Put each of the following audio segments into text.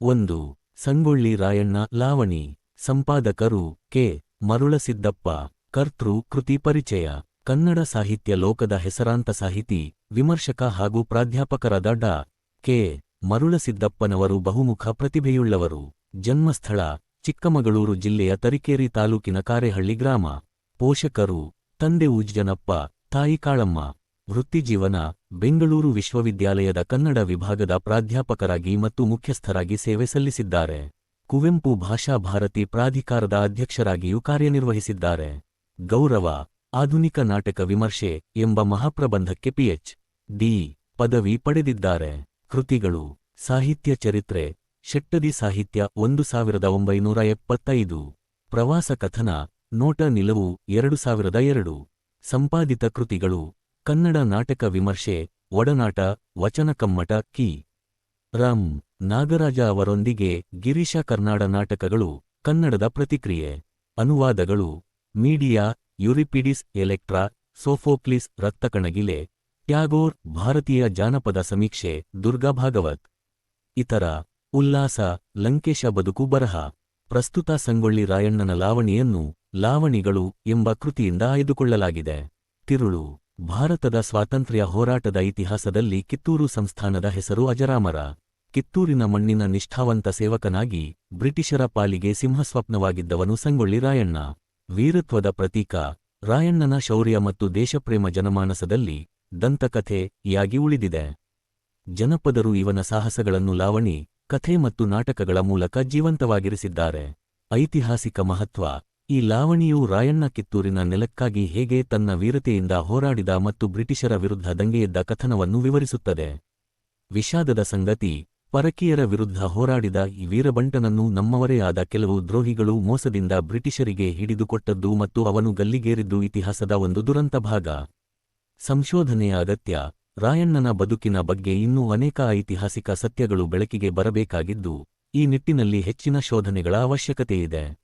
ಒಂದು. ಸಂಗೊಳ್ಳಿ ರಾಯಣ್ಣ ಲಾವಣಿ. ಸಂಪಾದಕರು ಕೆ. ಮರುಳಸಿದ್ದಪ್ಪ. ಕರ್ತೃ ಕೃತಿ ಪರಿಚಯ. ಕನ್ನಡ ಸಾಹಿತ್ಯ ಲೋಕದ ಹೆಸರಾಂತ ಸಾಹಿತಿ, ವಿಮರ್ಶಕ ಹಾಗೂ ಪ್ರಾಧ್ಯಾಪಕರಾದ ಡಾ. ಕೆ. ಮರುಳಸಿದ್ದಪ್ಪನವರು ಬಹುಮುಖ ಪ್ರತಿಭೆಯುಳ್ಳವರು. ಜನ್ಮಸ್ಥಳ ಚಿಕ್ಕಮಗಳೂರು ಜಿಲ್ಲೆಯ ತರೀಕೆರೆ ತಾಲೂಕಿನ ಕಾರೆಹಳ್ಳಿ ಗ್ರಾಮ. ಪೋಷಕರು ತಂದೆ ಉಜ್ಜನಪ್ಪ, ತಾಯಿ ಕಾಳಮ್ಮ. ವೃತ್ತಿಜೀವನ ಬೆಂಗಳೂರು ವಿಶ್ವವಿದ್ಯಾಲಯದ ಕನ್ನಡ ವಿಭಾಗದ ಪ್ರಾಧ್ಯಾಪಕರಾಗಿ ಮತ್ತು ಮುಖ್ಯಸ್ಥರಾಗಿ ಸೇವೆ ಸಲ್ಲಿಸಿದ್ದಾರೆ. ಕುವೆಂಪು ಭಾಷಾ ಭಾರತಿ ಪ್ರಾಧಿಕಾರದ ಅಧ್ಯಕ್ಷರಾಗಿಯೂ ಕಾರ್ಯನಿರ್ವಹಿಸಿದ್ದಾರೆ. ಗೌರವ ಆಧುನಿಕ ನಾಟಕ ವಿಮರ್ಶೆ ಎಂಬ ಮಹಾಪ್ರಬಂಧಕ್ಕೆ ಪಿಎಚ್.ಡಿ. ಪದವಿ ಪಡೆದಿದ್ದಾರೆ. ಕೃತಿಗಳು: ಸಾಹಿತ್ಯ ಚರಿತ್ರೆ, ಷಟ್ಟದಿ ಸಾಹಿತ್ಯ 1975, ಪ್ರವಾಸ ಕಥನ, ನೋಟ ನಿಲುವು 2002. ಸಂಪಾದಿತ ಕೃತಿಗಳು: ಕನ್ನಡ ನಾಟಕ ವಿಮರ್ಶೆ, ಒಡನಾಟ, ವಚನ ಕಮ್ಮಟ, ಕಿ. ರಂ. ನಾಗರಾಜ ಅವರೊಂದಿಗೆ ಗಿರೀಶ ಕರ್ನಾಡ ನಾಟಕಗಳು, ಕನ್ನಡದ ಪ್ರತಿಕ್ರಿಯೆ. ಅನುವಾದಗಳು: ಮೀಡಿಯಾ, ಯುರಿಪಿಡಿಸ್, ಎಲೆಕ್ಟ್ರಾ, ಸೋಫೋಕ್ಲಿಸ್, ರಕ್ತಕಣಗಿಲೆ, ಟ್ಯಾಗೋರ್, ಭಾರತೀಯ ಜಾನಪದ ಸಮೀಕ್ಷೆ, ದುರ್ಗಾ ಭಾಗವತ್. ಇತರ: ಉಲ್ಲಾಸ, ಲಂಕೇಶ ಬದುಕು ಬರಹ. ಪ್ರಸ್ತುತ ಸಂಗೊಳ್ಳಿ ರಾಯಣ್ಣನ ಲಾವಣಿಯನ್ನು ಲಾವಣಿಗಳು ಎಂಬ ಕೃತಿಯಿಂದ ಆಯ್ದುಕೊಳ್ಳಲಾಗಿದೆ. ತಿರುಳು: ಭಾರತದ ಸ್ವಾತಂತ್ರ್ಯ ಹೋರಾಟದ ಇತಿಹಾಸದಲ್ಲಿ ಕಿತ್ತೂರು ಸಂಸ್ಥಾನದ ಹೆಸರು ಅಜರಾಮರ. ಕಿತ್ತೂರಿನ ಮಣ್ಣಿನ ನಿಷ್ಠಾವಂತ ಸೇವಕನಾಗಿ ಬ್ರಿಟಿಷರ ಪಾಲಿಗೆ ಸಿಂಹಸ್ವಪ್ನವಾಗಿದ್ದವನು ಸಂಗೊಳ್ಳಿ ರಾಯಣ್ಣ. ವೀರತ್ವದ ಪ್ರತೀಕ, ರಾಯಣ್ಣನ ಶೌರ್ಯ ಮತ್ತು ದೇಶಪ್ರೇಮ ಜನಮಾನಸದಲ್ಲಿ ದಂತಕಥೆಯಾಗಿ ಉಳಿದಿದೆ. ಜನಪದರು ಇವನ ಸಾಹಸಗಳನ್ನು ಲಾವಣಿ, ಕಥೆ ಮತ್ತು ನಾಟಕಗಳ ಮೂಲಕ ಜೀವಂತವಾಗಿರಿಸಿದ್ದಾರೆ. ಐತಿಹಾಸಿಕ ಮಹತ್ವ: ಈ ಲಾವಣಿಯು ರಾಯಣ್ಣ ಕಿತ್ತೂರಿನ ನೆಲಕ್ಕಾಗಿ ಹೇಗೆ ತನ್ನ ವೀರತೆಯಿಂದ ಹೋರಾಡಿದ ಮತ್ತು ಬ್ರಿಟಿಷರ ವಿರುದ್ಧ ದಂಗೆಯೆದ್ದ ಕಥನವನ್ನು ವಿವರಿಸುತ್ತದೆ. ವಿಷಾದದ ಸಂಗತಿ: ಪರಕೀಯರ ವಿರುದ್ಧ ಹೋರಾಡಿದ ಈ ವೀರಬಂಟನನ್ನು ನಮ್ಮವರೇ ಆದ ಕೆಲವು ದ್ರೋಹಿಗಳು ಮೋಸದಿಂದ ಬ್ರಿಟಿಷರಿಗೆ ಹಿಡಿದುಕೊಟ್ಟದ್ದು ಮತ್ತು ಅವನು ಗಲ್ಲಿಗೇರಿದ್ದು ಇತಿಹಾಸದ ಒಂದು ದುರಂತ ಭಾಗ. ಸಂಶೋಧನೆಯ ಅಗತ್ಯ: ರಾಯಣ್ಣನ ಬದುಕಿನ ಬಗ್ಗೆ ಇನ್ನೂ ಅನೇಕ ಐತಿಹಾಸಿಕ ಸತ್ಯಗಳು ಬೆಳಕಿಗೆ ಬರಬೇಕಾಗಿದ್ದು, ಈ ನಿಟ್ಟಿನಲ್ಲಿ ಹೆಚ್ಚಿನ ಶೋಧನೆಗಳ ಅವಶ್ಯಕತೆಯಿದೆ.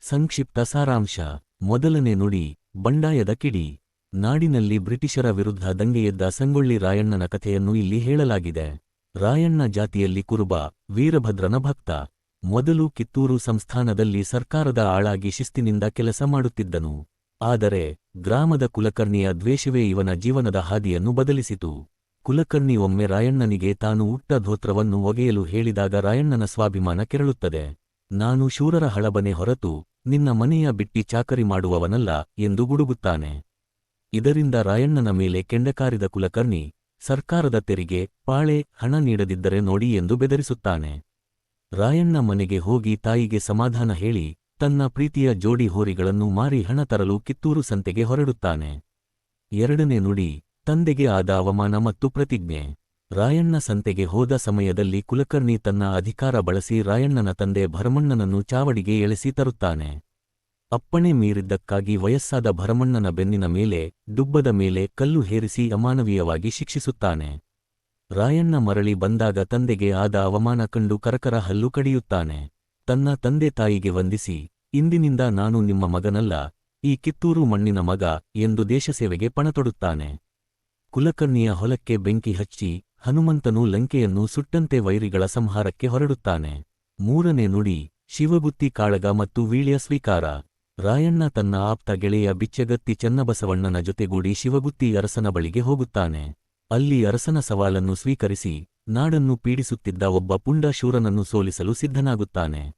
ಸಂಕ್ಷಿಪ್ತ ಸಾರಾಂಶ: ಮೊದಲನೇ ನುಡಿ: ಬಂಡಾಯದ ಕಿಡಿ. ನಾಡಿನಲ್ಲಿ ಬ್ರಿಟಿಷರ ವಿರುದ್ಧ ದಂಗೆಯೆದ್ದ ಸಂಗೊಳ್ಳಿ ರಾಯಣ್ಣನ ಕಥೆಯನ್ನು ಇಲ್ಲಿ ಹೇಳಲಾಗಿದೆ. ರಾಯಣ್ಣ ಜಾತಿಯಲ್ಲಿ ಕುರುಬ, ವೀರಭದ್ರನ ಭಕ್ತ. ಮೊದಲು ಕಿತ್ತೂರು ಸಂಸ್ಥಾನದಲ್ಲಿ ಸರ್ಕಾರದ ಆಳಾಗಿ ಶಿಸ್ತಿನಿಂದ ಕೆಲಸ ಮಾಡುತ್ತಿದ್ದನು. ಆದರೆ ಗ್ರಾಮದ ಕುಲಕರ್ಣಿಯ ದ್ವೇಷವೇ ಇವನ ಜೀವನದ ಹಾದಿಯನ್ನು ಬದಲಿಸಿತು. ಕುಲಕರ್ಣಿ ಒಮ್ಮೆ ರಾಯಣ್ಣನಿಗೆ ತಾನು ಉಟ್ಟ ಧೋತ್ರವನ್ನು ಒಗೆಯಲು ಹೇಳಿದಾಗ ರಾಯಣ್ಣನ ಸ್ವಾಭಿಮಾನ ಕೆರಳುತ್ತದೆ. ನಾನು ಶೂರರ ಹಳಬನೆ ಹೊರತು ನಿನ್ನ ಮನೆಯ ಬಿಟ್ಟಿ ಚಾಕರಿ ಮಾಡುವವನಲ್ಲ ಎಂದು ಗುಡುಗುತ್ತಾನೆ. ಇದರಿಂದ ರಾಯಣ್ಣನ ಮೇಲೆ ಕೆಂಡಕಾರಿದ ಕುಲಕರ್ಣಿ, ಸರ್ಕಾರದ ತೆರಿಗೆ, ಪಾಳೆ, ಹಣ ನೀಡದಿದ್ದರೆ ನೋಡಿ ಎಂದು ಬೆದರಿಸುತ್ತಾನೆ. ರಾಯಣ್ಣ ಮನೆಗೆ ಹೋಗಿ ತಾಯಿಗೆ ಸಮಾಧಾನ ಹೇಳಿ ತನ್ನ ಪ್ರೀತಿಯ ಜೋಡಿ ಹೋರಿಗಳನ್ನು ಮಾರಿ ಹಣ ತರಲು ಕಿತ್ತೂರು ಸಂತೆಗೆ ಹೊರಡುತ್ತಾನೆ. ಎರಡನೇ ನುಡಿ: ತಂದೆಗೆ ಆದ ಅವಮಾನ ಮತ್ತು ಪ್ರತಿಜ್ಞೆ. ರಾಯಣ್ಣ ಸಂತೆಗೆ ಹೋದ ಸಮಯದಲ್ಲಿ ಕುಲಕರ್ಣಿ ತನ್ನ ಅಧಿಕಾರ ಬಳಸಿ ರಾಯಣ್ಣನ ತಂದೆ ಭರಮಣ್ಣನನ್ನು ಚಾವಡಿಗೆ ಎಳೆಸಿ ತರುತ್ತಾನೆ. ಅಪ್ಪಣೆ ಮೀರಿದ್ದಕ್ಕಾಗಿ ವಯಸ್ಸಾದ ಭರಮಣ್ಣನ ಬೆನ್ನಿನ ಮೇಲೆ, ಡುಬ್ಬದ ಮೇಲೆ ಕಲ್ಲು ಹೇರಿಸಿ ಅಮಾನವೀಯವಾಗಿ ಶಿಕ್ಷಿಸುತ್ತಾನೆ. ರಾಯಣ್ಣ ಮರಳಿ ಬಂದಾಗ ತಂದೆಗೆ ಆದ ಅವಮಾನ ಕಂಡು ಕರಕರ ಹಲ್ಲು ಕಡಿಯುತ್ತಾನೆ. ತನ್ನ ತಂದೆ ತಾಯಿಗೆ ವಂದಿಸಿ, ಇಂದಿನಿಂದ ನಾನು ನಿಮ್ಮ ಮಗನಲ್ಲ, ಈ ಕಿತ್ತೂರು ಮಣ್ಣಿನ ಮಗ ಎಂದು ದೇಶಸೇವೆಗೆ ಪಣತೊಡುತ್ತಾನೆ. ಕುಲಕರ್ಣಿಯ ಹೊಲಕ್ಕೆ ಬೆಂಕಿ ಹಚ್ಚಿ ಹನುಮಂತನು ಲಂಕೆಯನ್ನು ಸುಟ್ಟಂತೆ ವೈರಿಗಳ ಸಂಹಾರಕ್ಕೆ ಹೊರಡುತ್ತಾನೆ. ಮೂರನೇ ನುಡಿ: ಶಿವಗುತ್ತಿ ಕಾಳಗ ಮತ್ತು ವೀಳ್ಯ ಸ್ವೀಕಾರ. ರಾಯಣ್ಣ ತನ್ನ ಆಪ್ತ ಗೆಳೆಯ ಬಿಚ್ಚಗತ್ತಿ ಚನ್ನಬಸವಣ್ಣನ ಜೊತೆಗೂಡಿ ಶಿವಗುತ್ತಿ ಅರಸನ ಬಳಿಗೆ ಹೋಗುತ್ತಾನೆ. ಅಲ್ಲಿ ಅರಸನ ಸವಾಲನ್ನು ಸ್ವೀಕರಿಸಿ ನಾಡನ್ನು ಪೀಡಿಸುತ್ತಿದ್ದ ಒಬ್ಬ ಪುಂಡ ಶೂರನನ್ನು ಸೋಲಿಸಲು ಸಿದ್ಧನಾಗುತ್ತಾನೆ.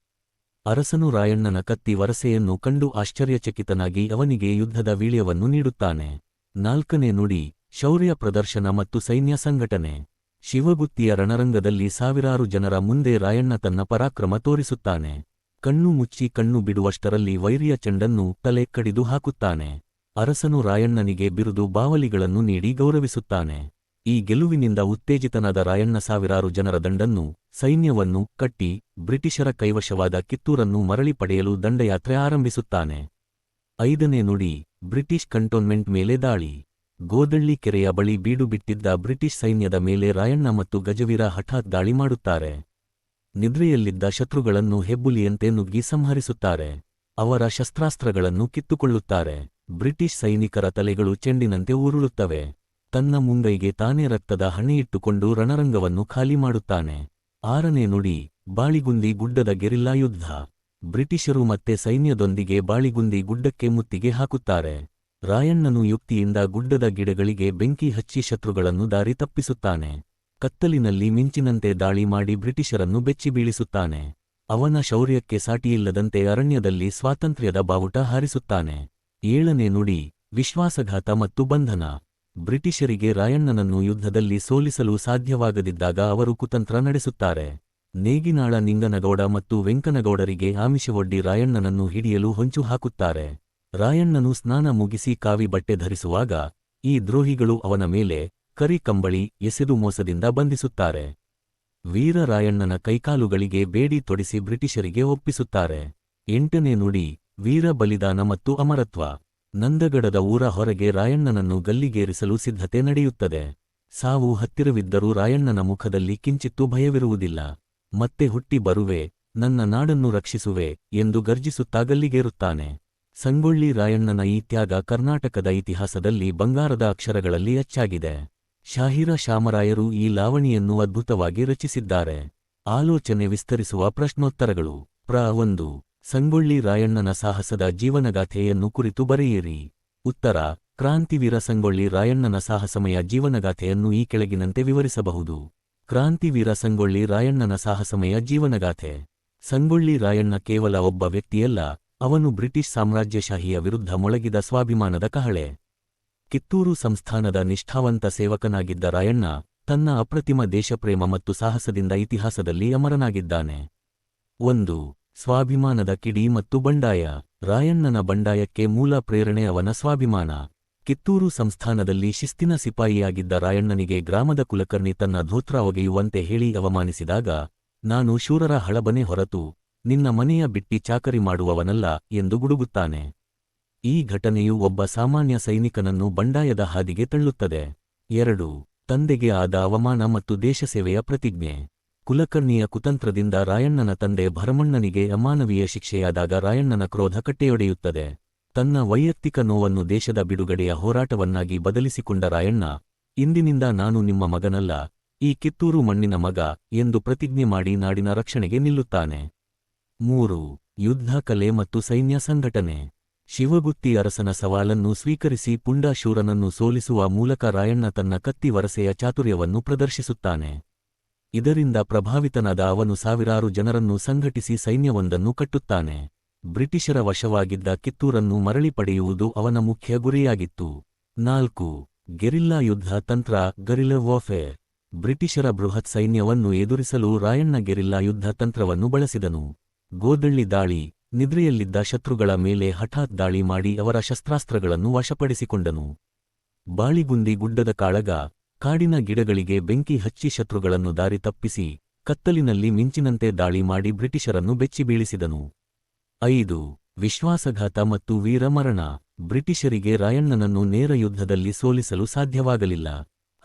ಅರಸನು ರಾಯಣ್ಣನ ಕತ್ತಿ ವರಸೆಯನ್ನು ಕಂಡು ಆಶ್ಚರ್ಯಚಕಿತನಾಗಿ ಅವನಿಗೆ ಯುದ್ಧದ ವೀಳ್ಯವನ್ನು ನೀಡುತ್ತಾನೆ. ನಾಲ್ಕನೇ ನುಡಿ: ಶೌರ್ಯ ಪ್ರದರ್ಶನ ಮತ್ತು ಸೈನ್ಯ ಸಂಘಟನೆ. ಶಿವಗುತ್ತಿಯ ರಣರಂಗದಲ್ಲಿ ಸಾವಿರಾರು ಜನರ ಮುಂದೆ ರಾಯಣ್ಣ ತನ್ನ ಪರಾಕ್ರಮ ತೋರಿಸುತ್ತಾನೆ. ಕಣ್ಣು ಮುಚ್ಚಿ ಕಣ್ಣು ಬಿಡುವಷ್ಟರಲ್ಲಿ ವೈರಿಯ ಚೆಂಡನ್ನು ತಲೆ ಕಡಿದು ಹಾಕುತ್ತಾನೆ. ಅರಸನು ರಾಯಣ್ಣನಿಗೆ ಬಿರುದು ಬಾವಲಿಗಳನ್ನು ನೀಡಿ ಗೌರವಿಸುತ್ತಾನೆ. ಈ ಗೆಲುವಿನಿಂದ ಉತ್ತೇಜಿತನಾದ ರಾಯಣ್ಣ ಸಾವಿರಾರು ಜನರ ದಂಡನ್ನು, ಸೈನ್ಯವನ್ನು ಕಟ್ಟಿ ಬ್ರಿಟಿಷರ ಕೈವಶವಾದ ಕಿತ್ತೂರನ್ನು ಮರಳಿ ಪಡೆಯಲು ದಂಡಯಾತ್ರೆ ಆರಂಭಿಸುತ್ತಾನೆ. ಐದನೇ ನುಡಿ: ಬ್ರಿಟಿಷ್ ಕಂಟೋನ್ಮೆಂಟ್ ಮೇಲೆ ದಾಳಿ. ಗೋದಳ್ಳಿ ಕೆರೆಯ ಬಳಿ ಬೀಡು ಬಿಟ್ಟಿದ್ದ ಬ್ರಿಟಿಷ್ ಸೈನ್ಯದ ಮೇಲೆ ರಾಯಣ್ಣ ಮತ್ತು ಗಜವೀರ ಹಠಾತ್ ದಾಳಿ ಮಾಡುತ್ತಾರೆ. ನಿದ್ರೆಯಲ್ಲಿದ್ದ ಶತ್ರುಗಳನ್ನು ಹೆಬ್ಬುಲಿಯಂತೆ ನುಗ್ಗಿ ಸಂಹರಿಸುತ್ತಾರೆ. ಅವರ ಶಸ್ತ್ರಾಸ್ತ್ರಗಳನ್ನು ಕಿತ್ತುಕೊಳ್ಳುತ್ತಾರೆ. ಬ್ರಿಟಿಷ್ ಸೈನಿಕರ ತಲೆಗಳು ಚೆಂಡಿನಂತೆ ಉರುಳುತ್ತವೆ. ತನ್ನ ಮುಂಗೈಗೆ ತಾನೇ ರಕ್ತದ ಹಣೆಯಿಟ್ಟುಕೊಂಡು ರಣರಂಗವನ್ನು ಖಾಲಿ ಮಾಡುತ್ತಾನೆ. ಆರನೇ ನುಡಿ: ಬಾಳಿಗುಂದಿ ಗುಡ್ಡದ ಗೆರಿಲ್ಲಾ ಯುದ್ಧ. ಬ್ರಿಟಿಷರು ಮತ್ತೆ ಸೈನ್ಯದೊಂದಿಗೆ ಬಾಳಿಗುಂದಿ ಗುಡ್ಡಕ್ಕೆ ಮುತ್ತಿಗೆ ಹಾಕುತ್ತಾರೆ. ರಾಯಣ್ಣನು ಯುಕ್ತಿಯಿಂದ ಗುಡ್ಡದ ಗಿಡಗಳಿಗೆ ಬೆಂಕಿ ಹಚ್ಚಿ ಶತ್ರುಗಳನ್ನು ದಾರಿ ತಪ್ಪಿಸುತ್ತಾನೆ. ಕತ್ತಲಿನಲ್ಲಿ ಮಿಂಚಿನಂತೆ ದಾಳಿ ಮಾಡಿ ಬ್ರಿಟಿಷರನ್ನು ಬೆಚ್ಚಿ ಬೀಳಿಸುತ್ತಾನೆ. ಅವನ ಶೌರ್ಯಕ್ಕೆ ಸಾಟಿಯಿಲ್ಲದಂತೆ ಅರಣ್ಯದಲ್ಲಿ ಸ್ವಾತಂತ್ರ್ಯದ ಬಾವುಟ ಹಾರಿಸುತ್ತಾನೆ. 7ನೇ ನುಡಿ, ವಿಶ್ವಾಸಘಾತ ಮತ್ತು ಬಂಧನ. ಬ್ರಿಟಿಷರಿಗೆ ರಾಯಣ್ಣನನ್ನು ಯುದ್ಧದಲ್ಲಿ ಸೋಲಿಸಲು ಸಾಧ್ಯವಾಗದಿದ್ದಾಗ ಅವರು ಕುತಂತ್ರ ನಡೆಸುತ್ತಾರೆ. ನೇಗಿನಾಳ ನಿಂಗನಗೌಡ ಮತ್ತು ವೆಂಕನಗೌಡರಿಗೆ ಆಮಿಷವೊಡ್ಡಿ ರಾಯಣ್ಣನನ್ನು ಹಿಡಿಯಲು ಹೊಂಚು ಹಾಕುತ್ತಾರೆ. ರಾಯಣ್ಣನು ಸ್ನಾನ ಮುಗಿಸಿ ಕಾವಿ ಬಟ್ಟೆ ಧರಿಸುವಾಗ ಈ ದ್ರೋಹಿಗಳು ಅವನ ಮೇಲೆ ಕರಿ ಕಂಬಳಿ ಎಸೆದು ಮೋಸದಿಂದ ಬಂಧಿಸುತ್ತಾರೆ. ವೀರ ರಾಯಣ್ಣನ ಕೈಕಾಲುಗಳಿಗೆ ಬೇಡಿ ತೊಡಿಸಿ ಬ್ರಿಟಿಷರಿಗೆ ಒಪ್ಪಿಸುತ್ತಾರೆ. 8ನೇ ನುಡಿ, ವೀರ ಬಲಿದಾನ ಮತ್ತು ಅಮರತ್ವ. ನಂದಗಡದ ಊರ ಹೊರಗೆ ರಾಯಣ್ಣನನ್ನು ಗಲ್ಲಿಗೇರಿಸಲು ಸಿದ್ಧತೆ ನಡೆಯುತ್ತದೆ. ಸಾವು ಹತ್ತಿರವಿದ್ದರೂ ರಾಯಣ್ಣನ ಮುಖದಲ್ಲಿ ಕಿಂಚಿತ್ತೂ ಭಯವಿರುವುದಿಲ್ಲ. ಮತ್ತೆ ಹುಟ್ಟಿ ಬರುವೆ, ನನ್ನ ನಾಡನ್ನು ರಕ್ಷಿಸುವೆ ಎಂದು ಗರ್ಜಿಸುತ್ತಾ ಗಲ್ಲಿಗೇರುತ್ತಾನೆ. ಸಂಗೊಳ್ಳಿ ರಾಯಣ್ಣನ ಈ ತ್ಯಾಗ ಕರ್ನಾಟಕದ ಇತಿಹಾಸದಲ್ಲಿ ಬಂಗಾರದ ಅಕ್ಷರಗಳಲ್ಲಿ ಅಚ್ಚಾಗಿದೆ. ಶಾಹಿರ ಶಾಮರಾಯರು ಈ ಲಾವಣಿಯನ್ನು ಅದ್ಭುತವಾಗಿ ರಚಿಸಿದ್ದಾರೆ. ಆಲೋಚನೆ ವಿಸ್ತರಿಸುವ ಪ್ರಶ್ನೋತ್ತರಗಳು. ಪ್ರ 1. ಸಂಗೊಳ್ಳಿ ರಾಯಣ್ಣನ ಸಾಹಸದ ಜೀವನಗಾಥೆಯನ್ನು ಕುರಿತು ಬರೆಯಿರಿ. ಉತ್ತರ: ಕ್ರಾಂತಿವೀರ ಸಂಗೊಳ್ಳಿ ರಾಯಣ್ಣನ ಸಾಹಸಮಯ ಜೀವನಗಾಥೆಯನ್ನು ಈ ಕೆಳಗಿನಂತೆ ವಿವರಿಸಬಹುದು. ಕ್ರಾಂತಿವೀರ ಸಂಗೊಳ್ಳಿ ರಾಯಣ್ಣನ ಸಾಹಸಮಯ ಜೀವನಗಾಥೆ. ಸಂಗೊಳ್ಳಿ ರಾಯಣ್ಣ ಕೇವಲ ಒಬ್ಬ ವ್ಯಕ್ತಿಯಲ್ಲ, ಅವನು ಬ್ರಿಟಿಷ್ ಸಾಮ್ರಾಜ್ಯಶಾಹಿಯ ವಿರುದ್ಧ ಮೊಳಗಿದ ಸ್ವಾಭಿಮಾನದ ಕಹಳೆ. ಕಿತ್ತೂರು ಸಂಸ್ಥಾನದ ನಿಷ್ಠಾವಂತ ಸೇವಕನಾಗಿದ್ದ ರಾಯಣ್ಣ ತನ್ನ ಅಪ್ರತಿಮ ದೇಶಪ್ರೇಮ ಮತ್ತು ಸಾಹಸದಿಂದ ಇತಿಹಾಸದಲ್ಲಿ ಅಮರನಾಗಿದ್ದಾನೆ. 1. ಸ್ವಾಭಿಮಾನದ ಕಿಡಿ ಮತ್ತು ಬಂಡಾಯ. ರಾಯಣ್ಣನ ಬಂಡಾಯಕ್ಕೆ ಮೂಲ ಪ್ರೇರಣೆ ಅವನ ಸ್ವಾಭಿಮಾನ. ಕಿತ್ತೂರು ಸಂಸ್ಥಾನದಲ್ಲಿ ಶಿಸ್ತಿನ ಸಿಪಾಯಿಯಾಗಿದ್ದ ರಾಯಣ್ಣನಿಗೆ ಗ್ರಾಮದ ಕುಲಕರ್ಣಿ ತನ್ನ ಧೋತ್ರ ಒಗೆಯುವಂತೆ ಹೇಳಿ ಅವಮಾನಿಸಿದಾಗ, ನಾನು ಶೂರರ ಹಳಬನೆ ಹೊರತು ನಿನ್ನ ಮನೆಯ ಬಿಟ್ಟಿ ಚಾಕರಿ ಮಾಡುವವನಲ್ಲ ಎಂದು ಗುಡುಗುತ್ತಾನೆ. ಈ ಘಟನೆಯು ಒಬ್ಬ ಸಾಮಾನ್ಯ ಸೈನಿಕನನ್ನು ಬಂಡಾಯದ ಹಾದಿಗೆ ತಳ್ಳುತ್ತದೆ. 2. ತಂದೆಗೆ ಆದ ಅವಮಾನ ಮತ್ತು ದೇಶಸೇವೆಯ ಪ್ರತಿಜ್ಞೆ. ಕುಲಕರ್ಣಿಯ ಕುತಂತ್ರದಿಂದ ರಾಯಣ್ಣನ ತಂದೆ ಭರಮಣ್ಣನಿಗೆ ಅಮಾನವೀಯ ಶಿಕ್ಷೆಯಾದಾಗ ರಾಯಣ್ಣನ ಕ್ರೋಧ ಕಟ್ಟೆಯೊಡೆಯುತ್ತದೆ. ತನ್ನ ವೈಯಕ್ತಿಕ ನೋವನ್ನು ದೇಶದ ಬಿಡುಗಡೆಯ ಹೋರಾಟವನ್ನಾಗಿ ಬದಲಿಸಿಕೊಂಡ ರಾಯಣ್ಣ, ಇಂದಿನಿಂದ ನಾನು ನಿಮ್ಮ ಮಗನಲ್ಲ, ಈ ಕಿತ್ತೂರು ಮಣ್ಣಿನ ಮಗ ಎಂದು ಪ್ರತಿಜ್ಞೆ ಮಾಡಿ ನಾಡಿನ ರಕ್ಷಣೆಗೆ ನಿಲ್ಲುತ್ತಾನೆ. 3. ಯುದ್ಧ ಕಲೆ ಮತ್ತು ಸೈನ್ಯ ಸಂಘಟನೆ. ಶಿವಗುತ್ತಿ ಅರಸನ ಸವಾಲನ್ನು ಸ್ವೀಕರಿಸಿ ಪುಂಡಾಶೂರನನ್ನು ಸೋಲಿಸುವ ಮೂಲಕ ರಾಯಣ್ಣ ತನ್ನ ಕತ್ತಿ ವರಸೆಯ ಚಾತುರ್ಯವನ್ನು ಪ್ರದರ್ಶಿಸುತ್ತಾನೆ. ಇದರಿಂದ ಪ್ರಭಾವಿತನಾದ ಅವನು ಸಾವಿರಾರು ಜನರನ್ನು ಸಂಘಟಿಸಿ ಸೈನ್ಯವೊಂದನ್ನು ಕಟ್ಟುತ್ತಾನೆ. ಬ್ರಿಟಿಷರ ವಶವಾಗಿದ್ದ ಕಿತ್ತೂರನ್ನು ಮರಳಿ ಪಡೆಯುವುದು ಅವನ ಮುಖ್ಯ ಗುರಿಯಾಗಿತ್ತು. 4. ಗೆರಿಲ್ಲಾ ಯುದ್ಧ ತಂತ್ರ ಗರಿಲ್ಲಾ ವಾರ್ಫೇರ್. ಬ್ರಿಟಿಷರ ಬೃಹತ್ ಸೈನ್ಯವನ್ನು ಎದುರಿಸಲು ರಾಯಣ್ಣ ಗೆರಿಲ್ಲಾ ಯುದ್ಧ ತಂತ್ರವನ್ನು ಬಳಸಿದನು. ಗೋದಳ್ಳಿ ದಾಳಿ. ನಿದ್ರೆಯಲ್ಲಿದ್ದ ಶತ್ರುಗಳ ಮೇಲೆ ಹಠಾತ್ ದಾಳಿ ಮಾಡಿ ಅವರ ಶಸ್ತ್ರಾಸ್ತ್ರಗಳನ್ನು ವಶಪಡಿಸಿಕೊಂಡನು. ಬಾಳಿಗುಂದಿ ಗುಡ್ಡದ ಕಾಳಗ. ಕಾಡಿನ ಗಿಡಗಳಿಗೆ ಬೆಂಕಿ ಹಚ್ಚಿ ಶತ್ರುಗಳನ್ನು ದಾರಿ ತಪ್ಪಿಸಿ ಕತ್ತಲಿನಲ್ಲಿ ಮಿಂಚಿನಂತೆ ದಾಳಿ ಮಾಡಿ ಬ್ರಿಟಿಷರನ್ನು ಬೆಚ್ಚಿ ಬೀಳಿಸಿದನು. 5. ವಿಶ್ವಾಸಘಾತ ಮತ್ತು ವೀರ ಮರಣ. ಬ್ರಿಟಿಷರಿಗೆ ರಾಯಣ್ಣನನ್ನು ನೇರ ಯುದ್ಧದಲ್ಲಿ ಸೋಲಿಸಲು ಸಾಧ್ಯವಾಗಲಿಲ್ಲ.